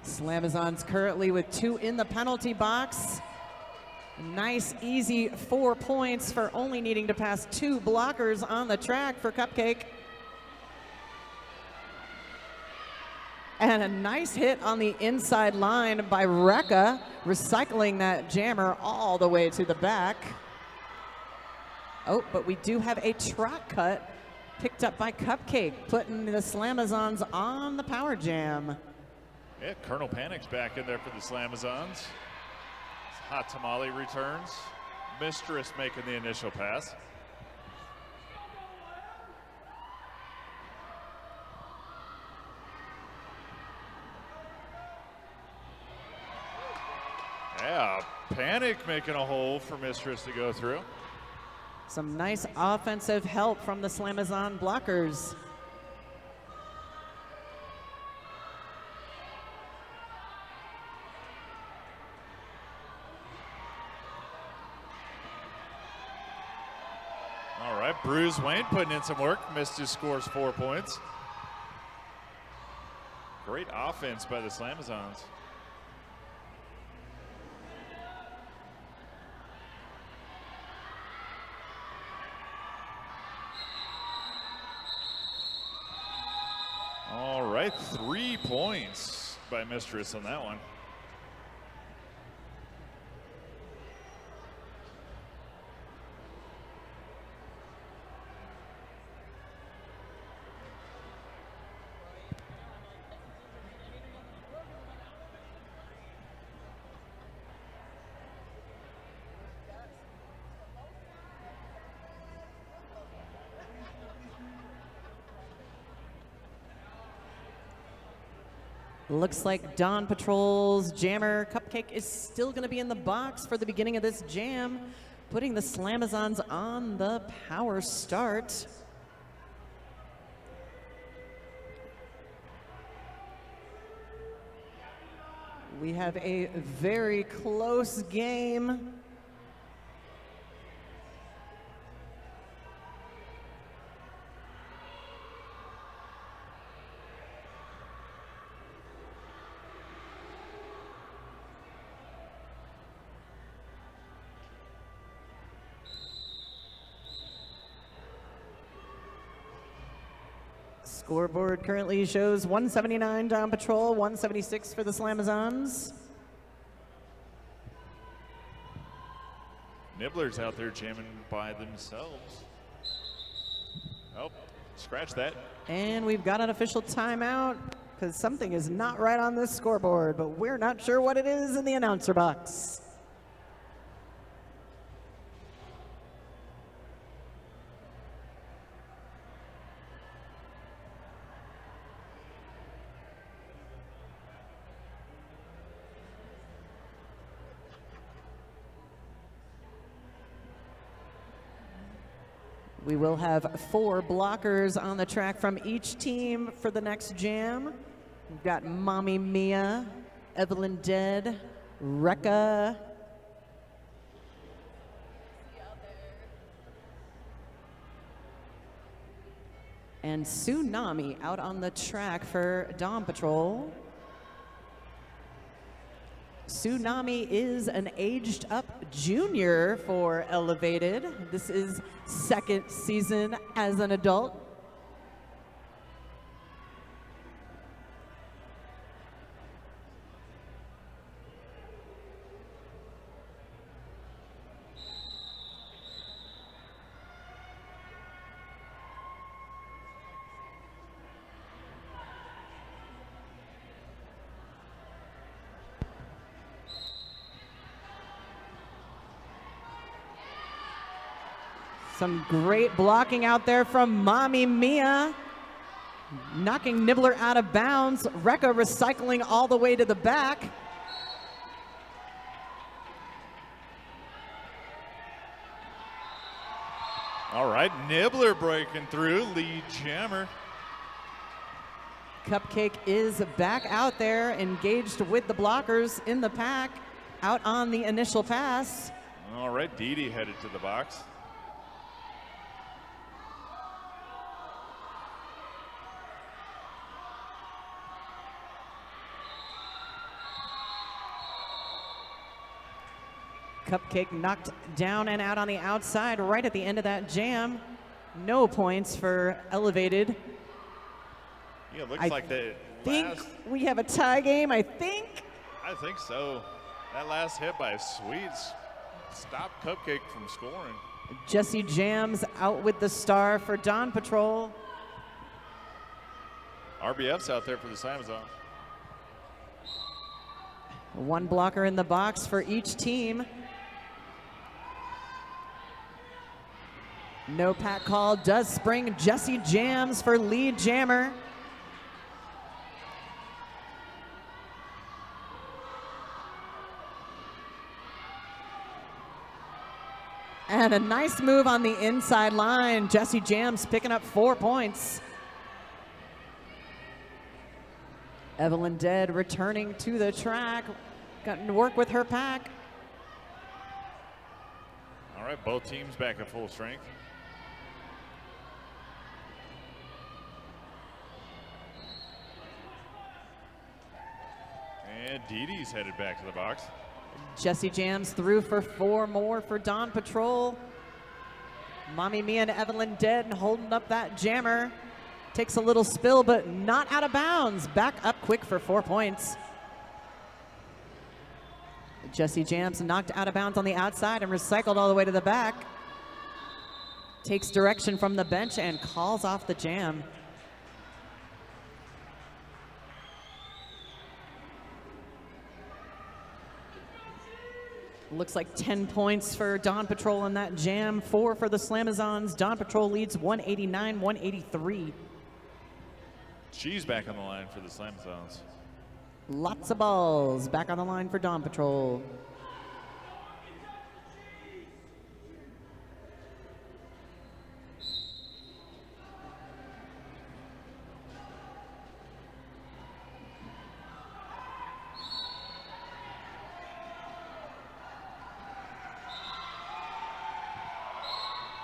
Slamazons currently with 2 in the penalty box. Nice, easy 4 points for only needing to pass 2 blockers on the track for Cupcake. And a nice hit on the inside line by Rekka, recycling that jammer all the way to the back. Oh, but we do have a track cut picked up by Cupcake, putting the Slamazons on the power jam. Yeah, Colonel Panic's back in there for the Slamazons. Hot Tamale returns. Mistress making the initial pass. Yeah, Panic making a hole for Mistress to go through. Some nice offensive help from the Slamazon blockers. All right, Bruce Wayne putting in some work. Misty scores 4 points. Great offense by the Slamazons. All right, 3 points by Mistress on that one. Looks like Dawn Patrol's jammer Cupcake is still going to be in the box for the beginning of this jam, putting the Slamazons on the power start. We have a very close game. Scoreboard currently shows 179 Dawn Patrol, 176 for the Slamazons. Nibbler's out there jamming by themselves. Oh, scratch that. And we've got an official timeout because something is not right on this scoreboard, but we're not sure what it is in the announcer box. We will have 4 blockers on the track from each team for the next jam. We've got Mommy Mia, Evelyn Dead, Rekka, and Tsunami out on the track for Dawn Patrol. Tsunami is an aged up junior for Elevated. This is 2nd season as an adult. Some great blocking out there from Mommy Mia, knocking Nibbler out of bounds. Rekka recycling all the way to the back. All right, Nibbler breaking through, lead jammer. Cupcake is back out there, engaged with the blockers in the pack, out on the initial pass. All right, Dee Dee headed to the box. Cupcake knocked down and out on the outside right at the end of that jam. No points for Elevated. Yeah, it looks like the last. We have a tie game, I think. I think so. That last hit by Sweets stopped Cupcake from scoring. Jesse Jams out with the star for Dawn Patrol. RBF's out there for the Slamazon. 1 blocker in the box for each team. No pack call does spring Jesse Jams for lead jammer. And a nice move on the inside line. Jesse Jams picking up 4 points. Evelyn Dead returning to the track. Gotten to work with her pack. All right, both teams back at full strength. And Dee Dee's headed back to the box. Jesse Jams through for 4 more for Dawn Patrol. Mommy Mia and Evelyn Dead holding up that jammer. Takes a little spill, but not out of bounds. Back up quick for 4 points. Jesse Jams knocked out of bounds on the outside and recycled all the way to the back. Takes direction from the bench and calls off the jam. Looks like 10 points for Dawn Patrol in that jam, 4 for the Slamazons. Dawn Patrol leads 189-183. She's back on the line for the Slamazons. Lots of balls back on the line for Dawn Patrol.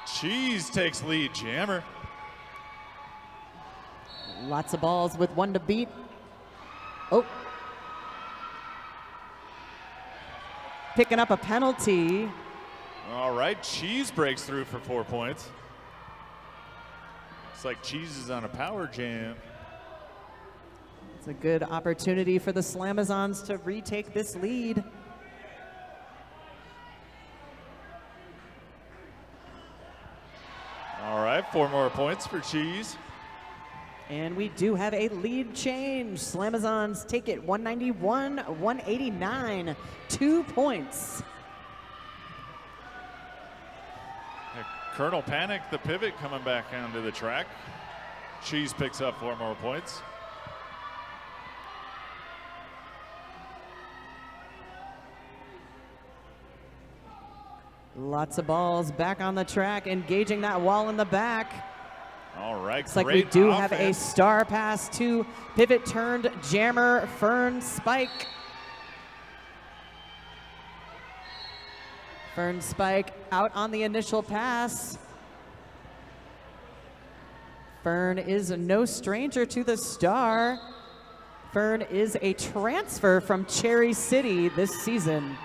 Cheese takes lead jammer. Lots of balls with 1 to beat. Oh. Picking up a penalty. All right, Cheese breaks through for 4 points. Looks like Cheese is on a power jam. It's a good opportunity for the Slamazons to retake this lead. 5, 4 more points for Cheese. And we do have a lead change. Slamazons take it 191-189, 2 points. Colonel Panic, the pivot, coming back onto the track. Cheese picks up 4 more points. Lots of balls back on the track, engaging that wall in the back. All right, looks like we do have a star pass to pivot turned jammer Fern Spike. Fern Spike out on the initial pass. Fern is no stranger to the star. Fern is a transfer from Cherry City this season.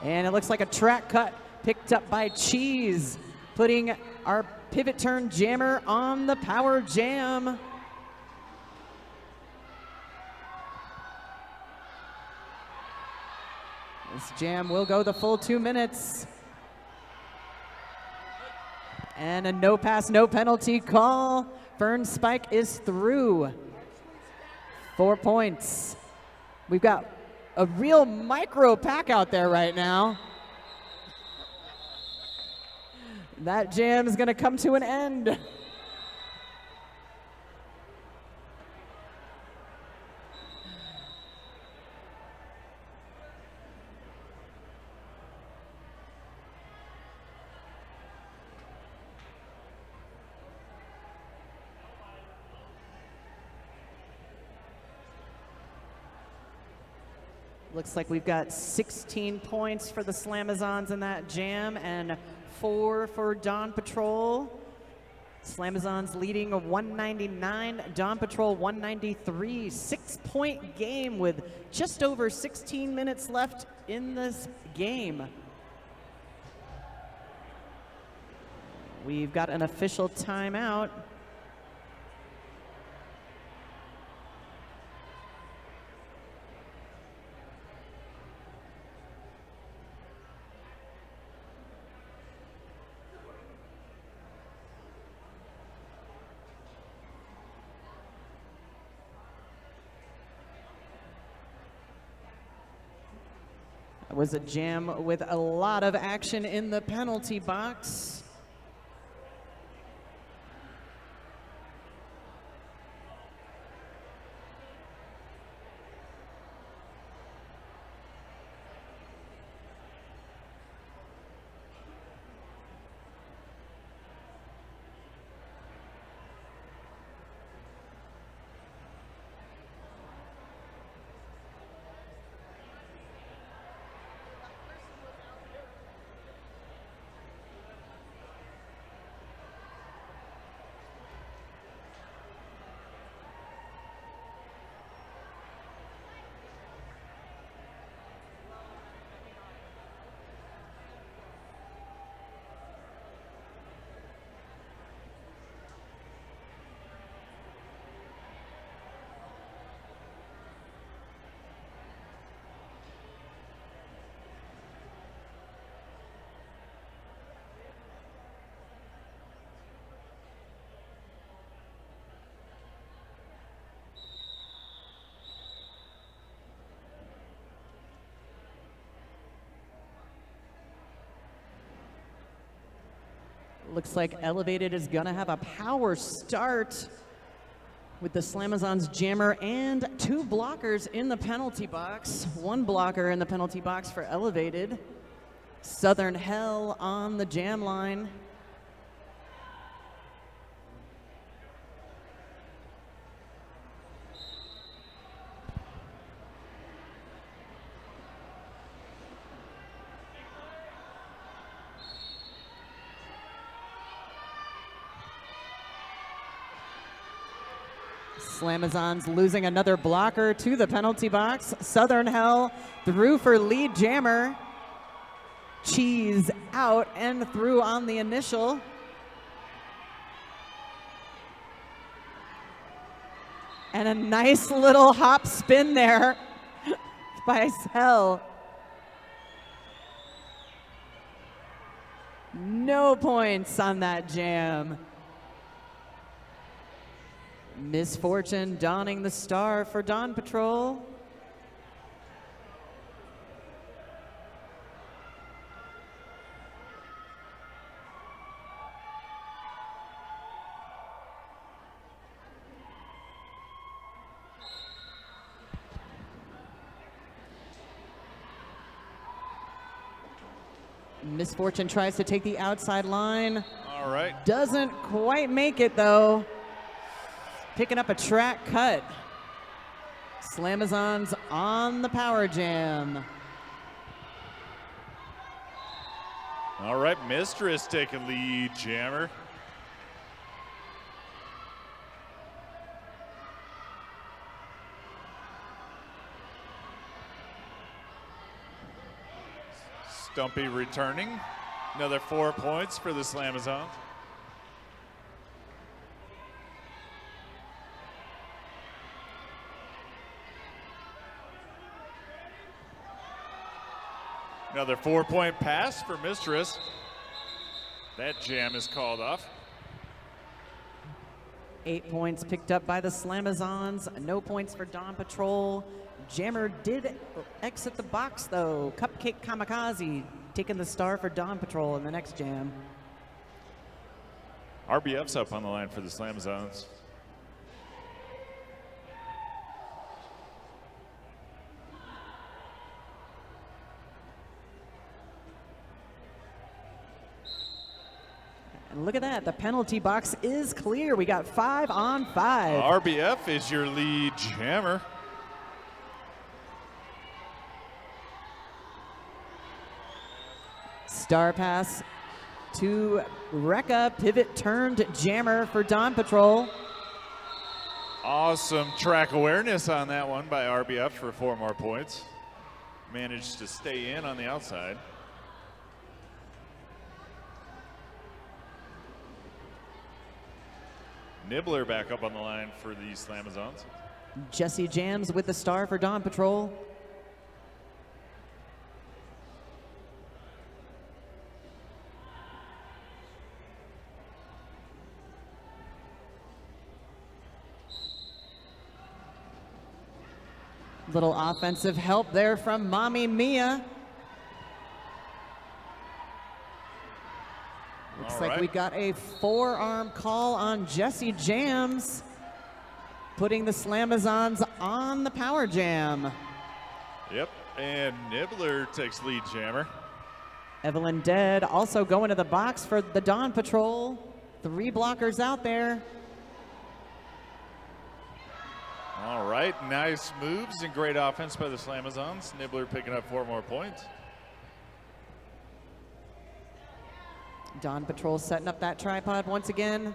And it looks like a track cut picked up by Cheese, putting our pivot turn jammer on the power jam. This jam will go the full 2 minutes. And a no pass, no penalty call. Fern Spike is through. 4 points. We've got a real micro pack out there right now. That jam is going to come to an end. Looks like we've got 16 points for the Slamazons in that jam and 4 for Dawn Patrol. Slamazons leading 199, Dawn Patrol 193. 6-point game with just over 16 minutes left in this game. We've got an official timeout. It was a jam with a lot of action in the penalty box. Looks like Elevated is gonna have a power start with the Slamazons jammer and 2 blockers in the penalty box. 1 blocker in the penalty box for Elevated. Southern Hell on the jam line. Slamazons losing another blocker to the penalty box. Southern Hell through for lead jammer. Cheese out and through on the initial. And a nice little hop spin there by Hell. No points on that jam. Misfortune donning the star for Dawn Patrol. Misfortune tries to take the outside line. All right. Doesn't quite make it though. Picking up a track cut. Slamazons on the power jam. All right, Mistress taking lead, Jammer. Stumpy returning. Another 4 points for the Slamazons. Another 4-point pass for Mistress. That jam is called off. 8 points picked up by the Slamazons. No points for Dawn Patrol. Jammer did exit the box though. Cupcake Kamikaze taking the star for Dawn Patrol in the next jam. RBF's up on the line for the Slamazons. And look at that, the penalty box is clear. We got 5 on 5. RBF is your lead jammer. Star pass to Rekka, pivot turned jammer for Dawn Patrol. Awesome track awareness on that one by RBF for 4 more points. Managed to stay in on the outside. Nibbler back up on the line for the Slamazons. Jesse Jams with the star for Dawn Patrol. Little offensive help there from Mommy Mia. Looks like we got a forearm call on Jesse Jams, putting the Slamazons on the power jam. Yep, and Nibbler takes lead jammer. Evelyn Dead also going to the box for the Dawn Patrol. 3 blockers out there. All right, nice moves and great offense by the Slamazons. Nibbler picking up 4 more points. Dawn Patrol setting up that tripod once again.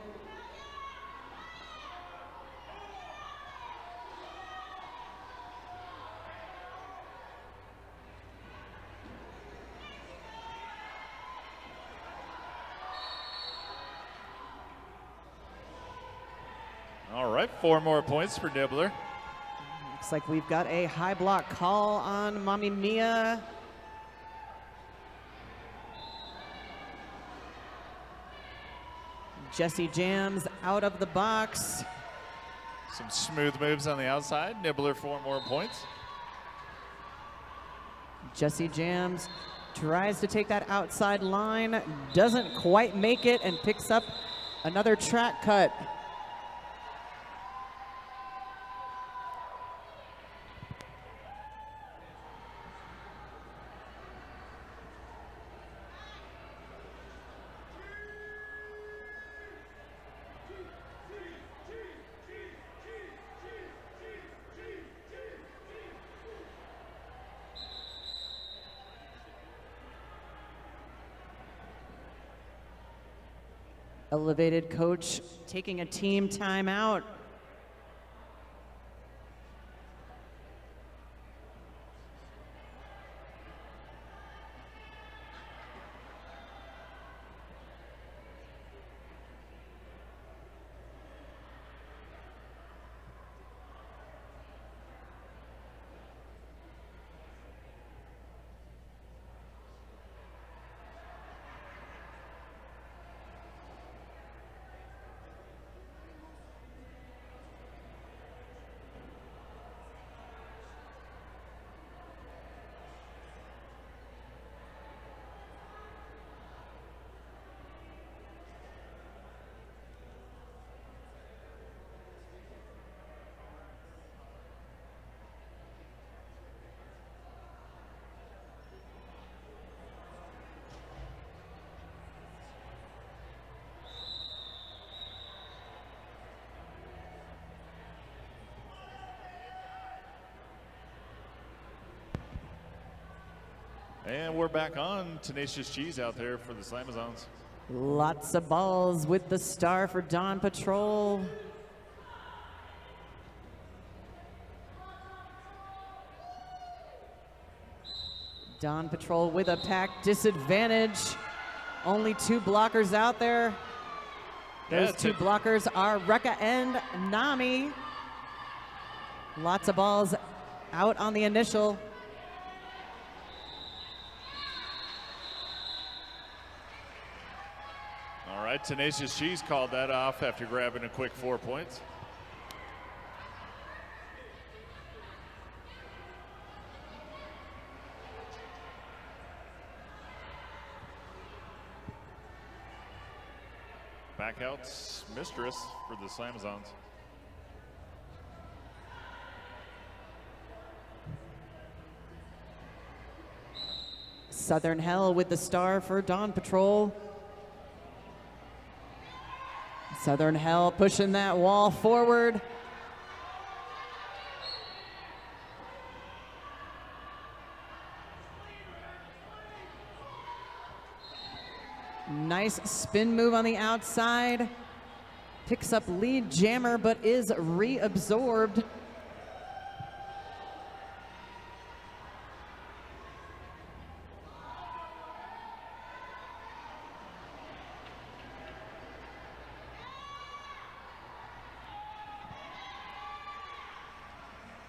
All right, 4 more points for Nibbler. Looks like we've got a high block call on Mommy Mia. Jesse Jams out of the box. Some smooth moves on the outside. Nibbler 4 more points. Jesse Jams tries to take that outside line, doesn't quite make it, and picks up another track cut. Elevated coach taking a team timeout. And we're back on Tenacious Cheese out there for the Slamazons. Lots of balls with the star for Dawn Patrol. Dawn Patrol with a pack disadvantage. Only 2 blockers out there. Those 2 blockers are Rekka and Nami. Lots of balls out on the initial. All right, Tenacious Cheese called that off after grabbing a quick 4 points. Back out's Mistress for the Slamazons. Southern Hell with the star for Dawn Patrol. Southern Hell pushing that wall forward. Nice spin move on the outside. Picks up lead jammer, but is reabsorbed.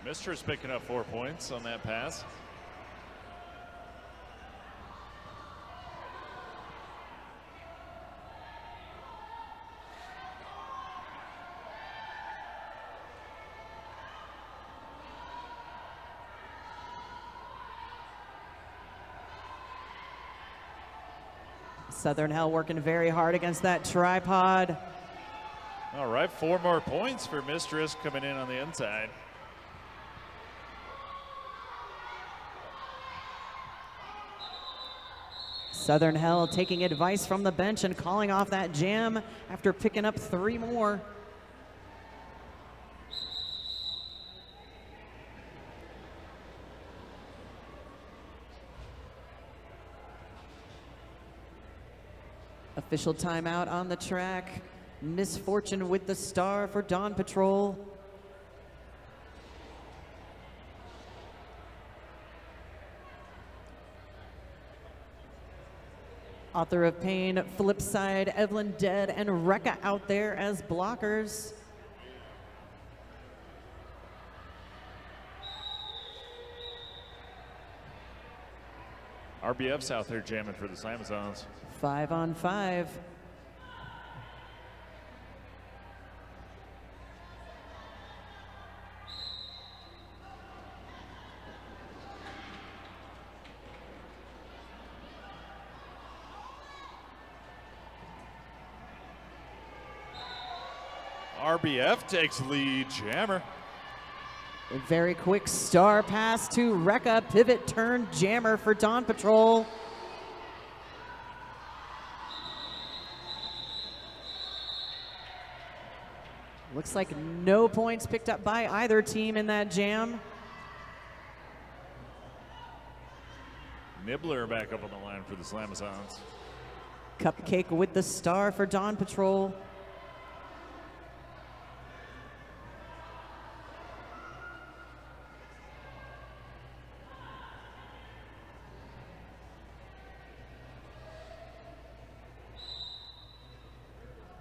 Mistress picking up 4 points on that pass. Southern Hell working very hard against that tripod. All right, 4 more points for Mistress coming in on the inside. Southern Hell taking advice from the bench and calling off that jam after picking up 3 more. Official timeout on the track. Misfortune with the star for Dawn Patrol. Author of Pain, Flipside, Evelyn Dead, and Rekka out there as blockers. RBF's out there jamming for the Slamazons. 5 on 5. RBF takes lead jammer. A very quick star pass to Rekka, pivot turn jammer for Dawn Patrol. Looks like no points picked up by either team in that jam. Nibbler back up on the line for the Slamazons. Cupcake with the star for Dawn Patrol.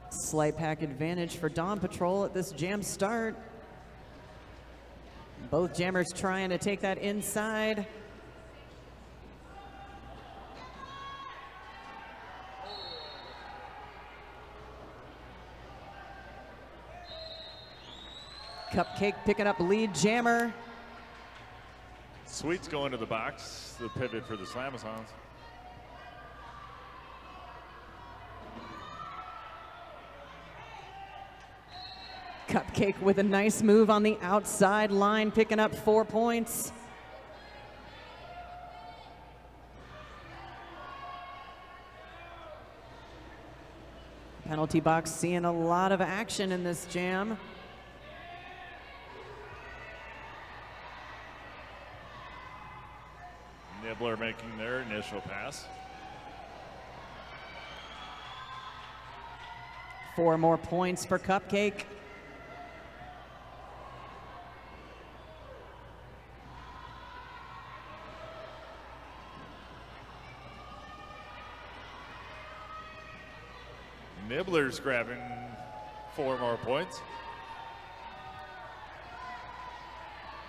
Slight pack advantage for Dawn Patrol at this jam start. Both jammers trying to take that inside. Cupcake picking up lead jammer. Sweet's going to the box, the pivot for the Slamazons. Cupcake with a nice move on the outside line, picking up 4 points. Penalty box seeing a lot of action in this jam. Nibbler making their initial pass. 4 more points for Cupcake. Nibbler's grabbing 4 more points.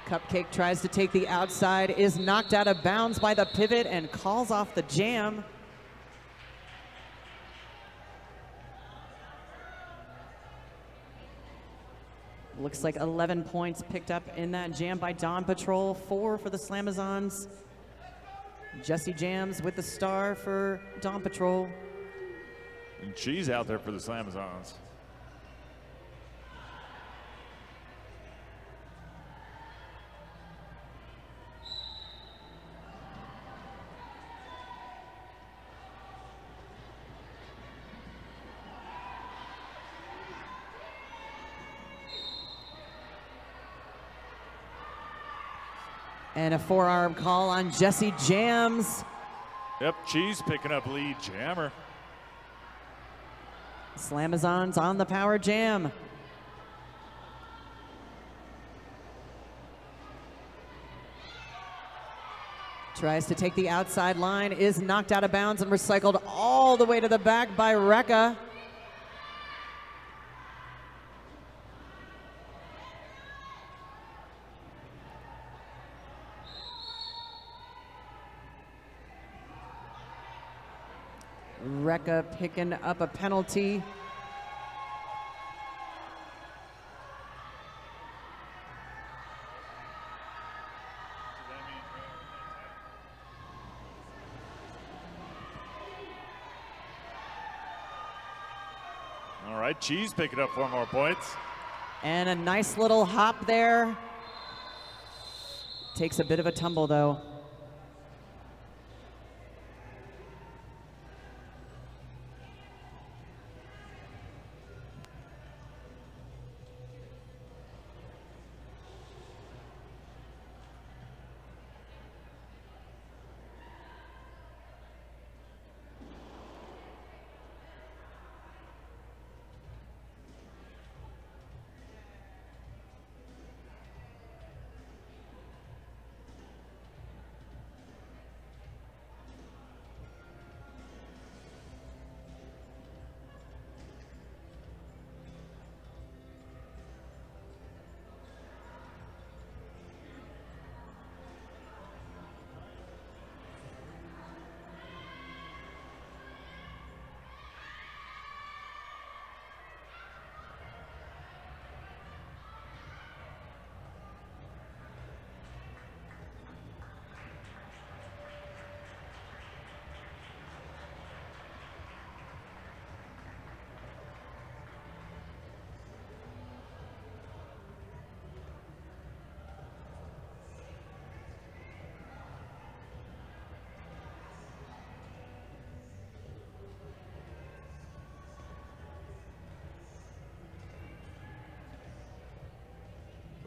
Cupcake tries to take the outside, is knocked out of bounds by the pivot and calls off the jam. Looks like 11 points picked up in that jam by Dawn Patrol, 4 for the Slamazons. Jesse Jams with the star for Dawn Patrol. And she's out there for the Slamazons. And a forearm call on Jesse Jams. Yep, Cheese picking up lead jammer. Slamazons on the power jam. Tries to take the outside line, is knocked out of bounds and recycled all the way to the back by Rekka. Rekka picking up a penalty. All right, Cheese picking up 4 more points. And a nice little hop there. Takes a bit of a tumble though.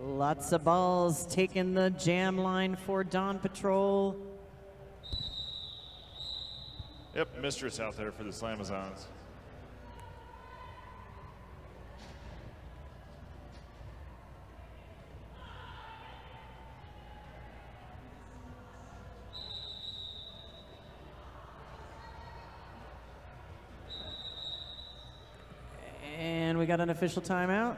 Lots of balls taking the jam line for Dawn Patrol. Yep, Mistress out there for the Slamazons. And we got an official timeout.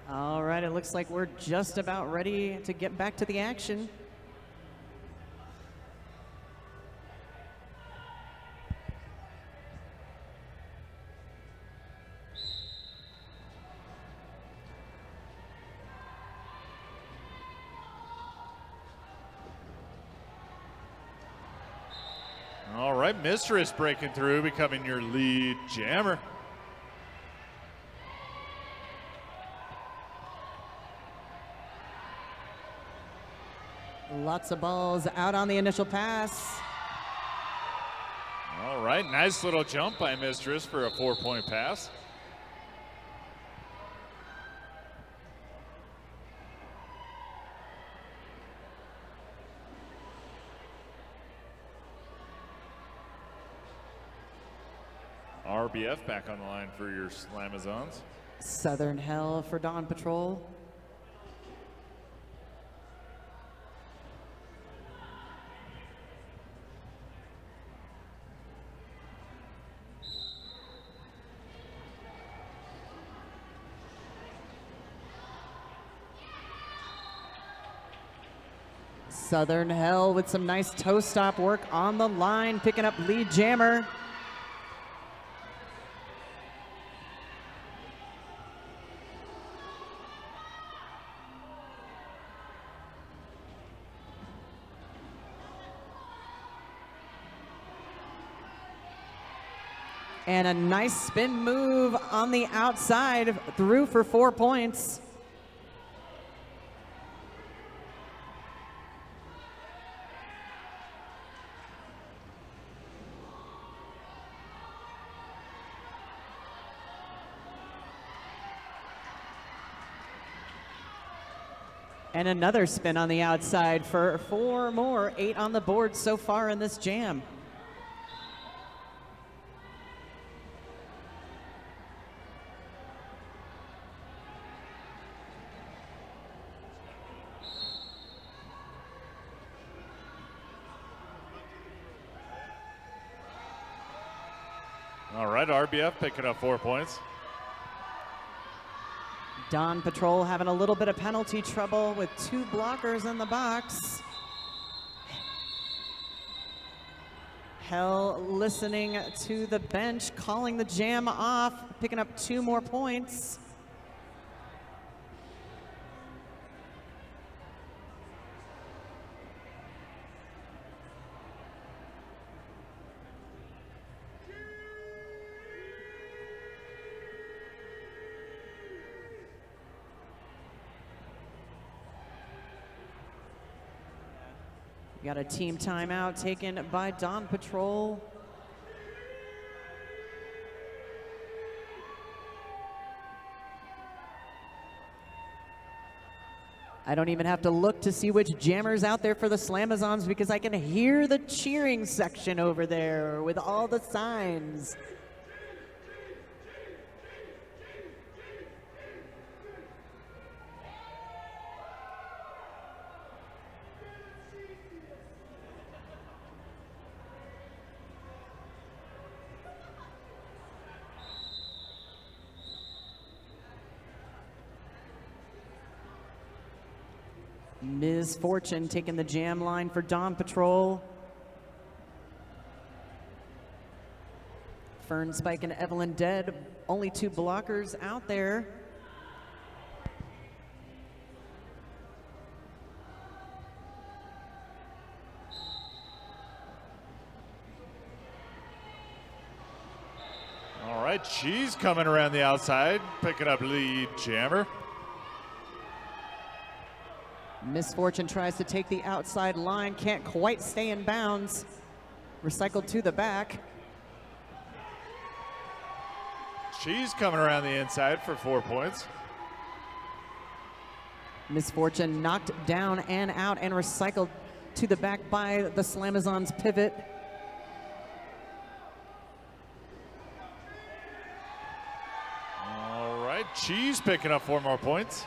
All right, it looks like we're just about ready to get back to the action. All right, Mistress breaking through, becoming your lead jammer. Lots of balls out on the initial pass. All right, nice little jump by Mistress for a 4-point pass. RBF back on the line for your Slamazons. Southern Hell for Dawn Patrol. Southern Hell with some nice toe stop work on the line, picking up lead jammer. And a nice spin move on the outside, through for 4 points. And another spin on the outside for 4 more, 8 on the board so far in this jam. All right, RBF picking up 4 points. Dawn Patrol having a little bit of penalty trouble with 2 blockers in the box. Hell listening to the bench, calling the jam off, picking up 2 more points. Got a team timeout taken by Dawn Patrol. I don't even have to look to see which jammer's out there for the Slamazons because I can hear the cheering section over there with all the signs. Ms. Fortune taking the jam line for Dawn Patrol. Fern Spike and Evelyn Dead, only 2 blockers out there. All right, she's coming around the outside, picking up lead jammer. Misfortune tries to take the outside line, can't quite stay in bounds. Recycled to the back. She's coming around the inside for 4 points. Misfortune knocked down and out and recycled to the back by the Slamazons pivot. All right, she's picking up 4 more points.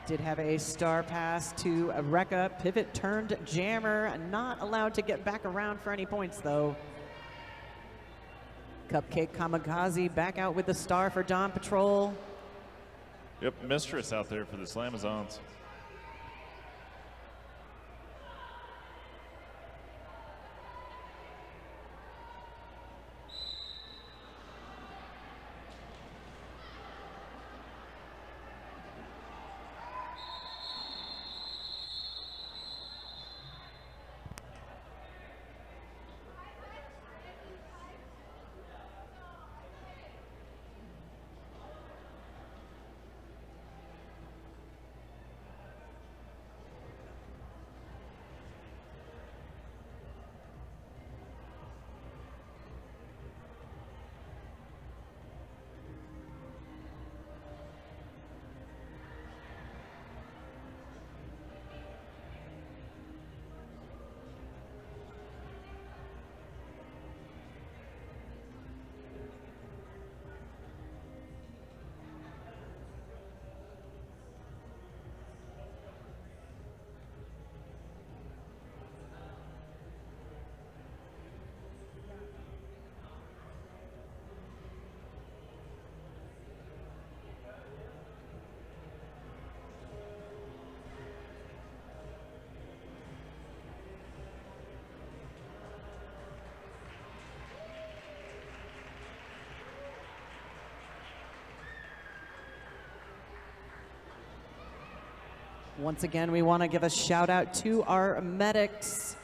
Did have a star pass to Rekka, pivot turned jammer, not allowed to get back around for any points though. Cupcake Kamikaze back out with the star for Dawn Patrol. Yep, Mistress out there for the Slamazons. Once again, we want to give a shout out to our medics.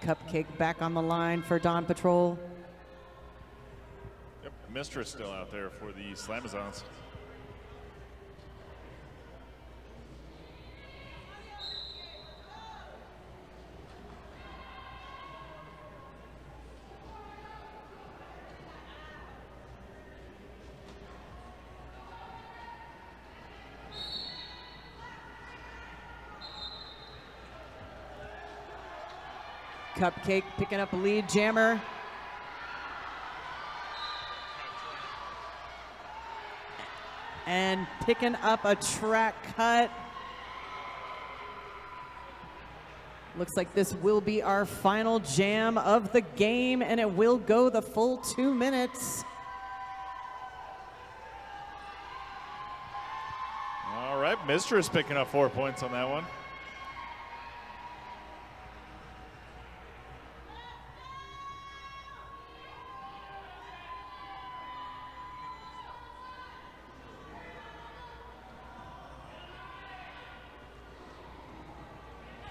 Cupcake back on the line for Dawn Patrol. Yep, Mistress still out there for the Slamazons. Cupcake picking up a lead jammer. And picking up a track cut. Looks like this will be our final jam of the game, and it will go the full 2 minutes. All right, Mistress picking up 4 points on that one.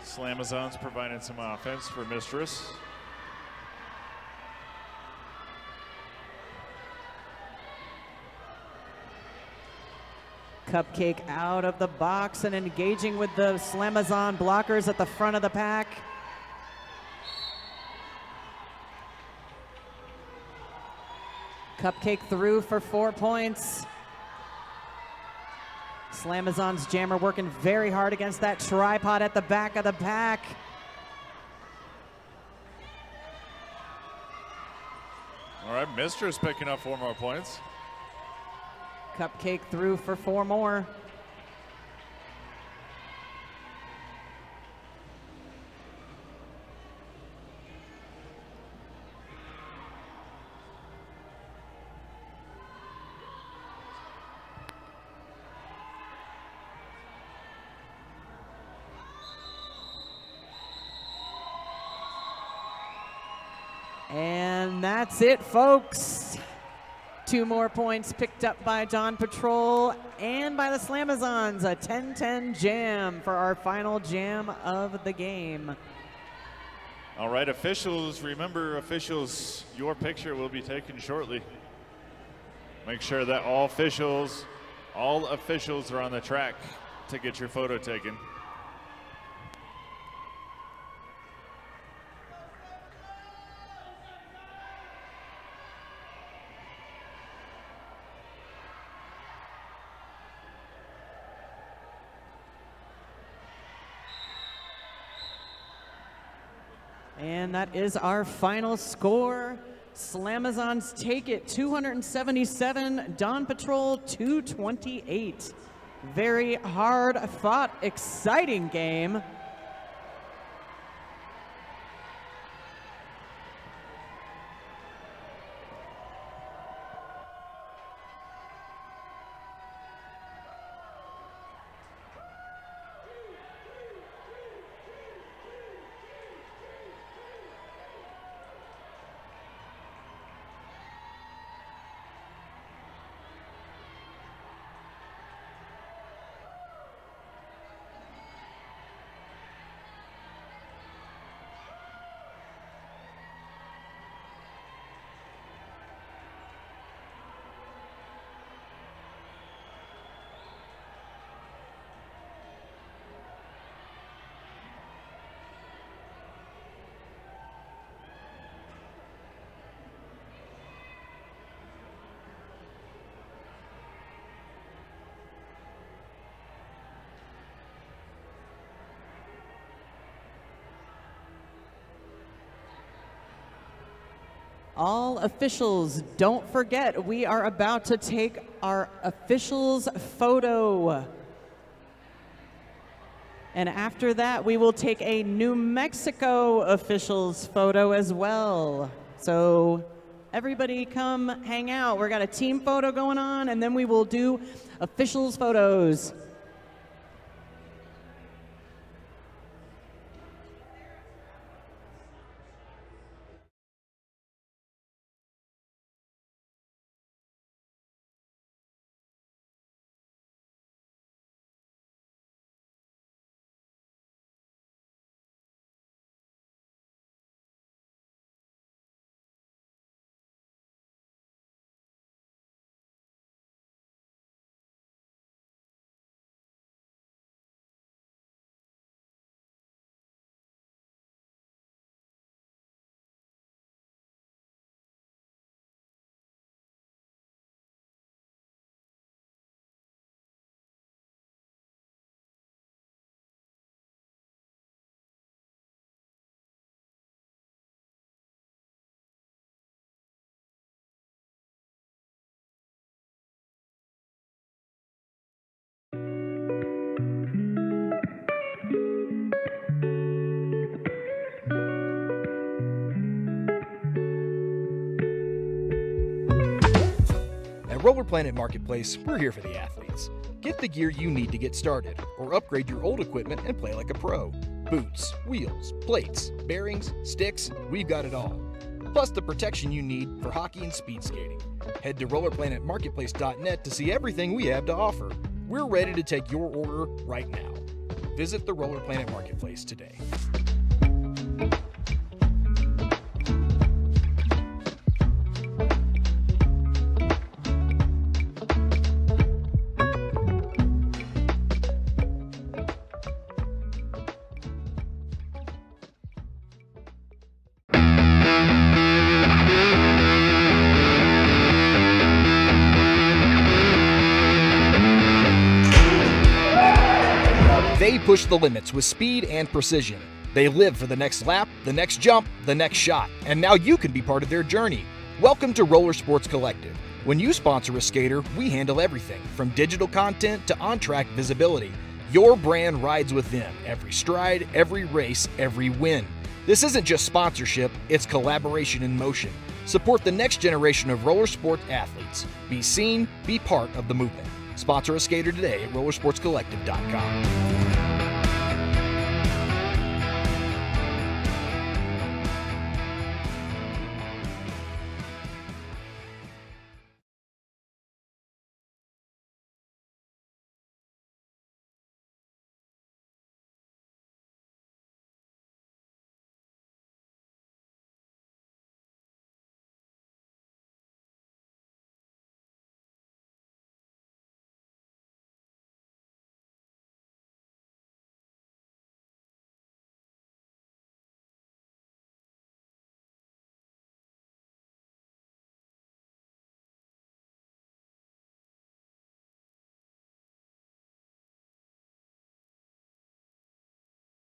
Slamazons providing some offense for Mistress. Cupcake out of the box and engaging with the Slamazon blockers at the front of the pack. Cupcake through for 4 points. Slamazon's jammer working very hard against that tripod at the back of the pack. All right, Mistress picking up 4 more points. Cupcake through for 4 more. And that's it, folks. 2 more points picked up by Dawn Patrol and by the Slamazons. A 10-10 jam for our final jam of the game. All right, officials, remember officials, your picture will be taken shortly. Make sure that all officials are on the track to get your photo taken. And that is our final score. Slamazons take it 277, Dawn Patrol 228. Very hard fought, exciting game. All officials, don't forget, we are about to take our officials photo. And after that, we will take a New Mexico officials photo as well. So everybody come hang out. We've got a team photo going on, and then we will do officials photos. At Roller Planet Marketplace, we're here for the athletes. Get the gear you need to get started, or upgrade your old equipment and play like a pro. Boots, wheels, plates, bearings, sticks, we've got it all. Plus the protection you need for hockey and speed skating. Head to rollerplanetmarketplace.net to see everything we have to offer. We're ready to take your order right now. Visit the Roller Planet Marketplace today. They push the limits with speed and precision. They live for the next lap, the next jump, the next shot, and now you can be part of their journey. Welcome to Roller Sports Collective. When you sponsor a skater, we handle everything from digital content to on-track visibility. Your brand rides with them every stride, every race, every win. This isn't just sponsorship, it's collaboration in motion. Support the next generation of roller sport athletes. Be seen, be part of the movement. Sponsor a skater today at rollersportscollective.com.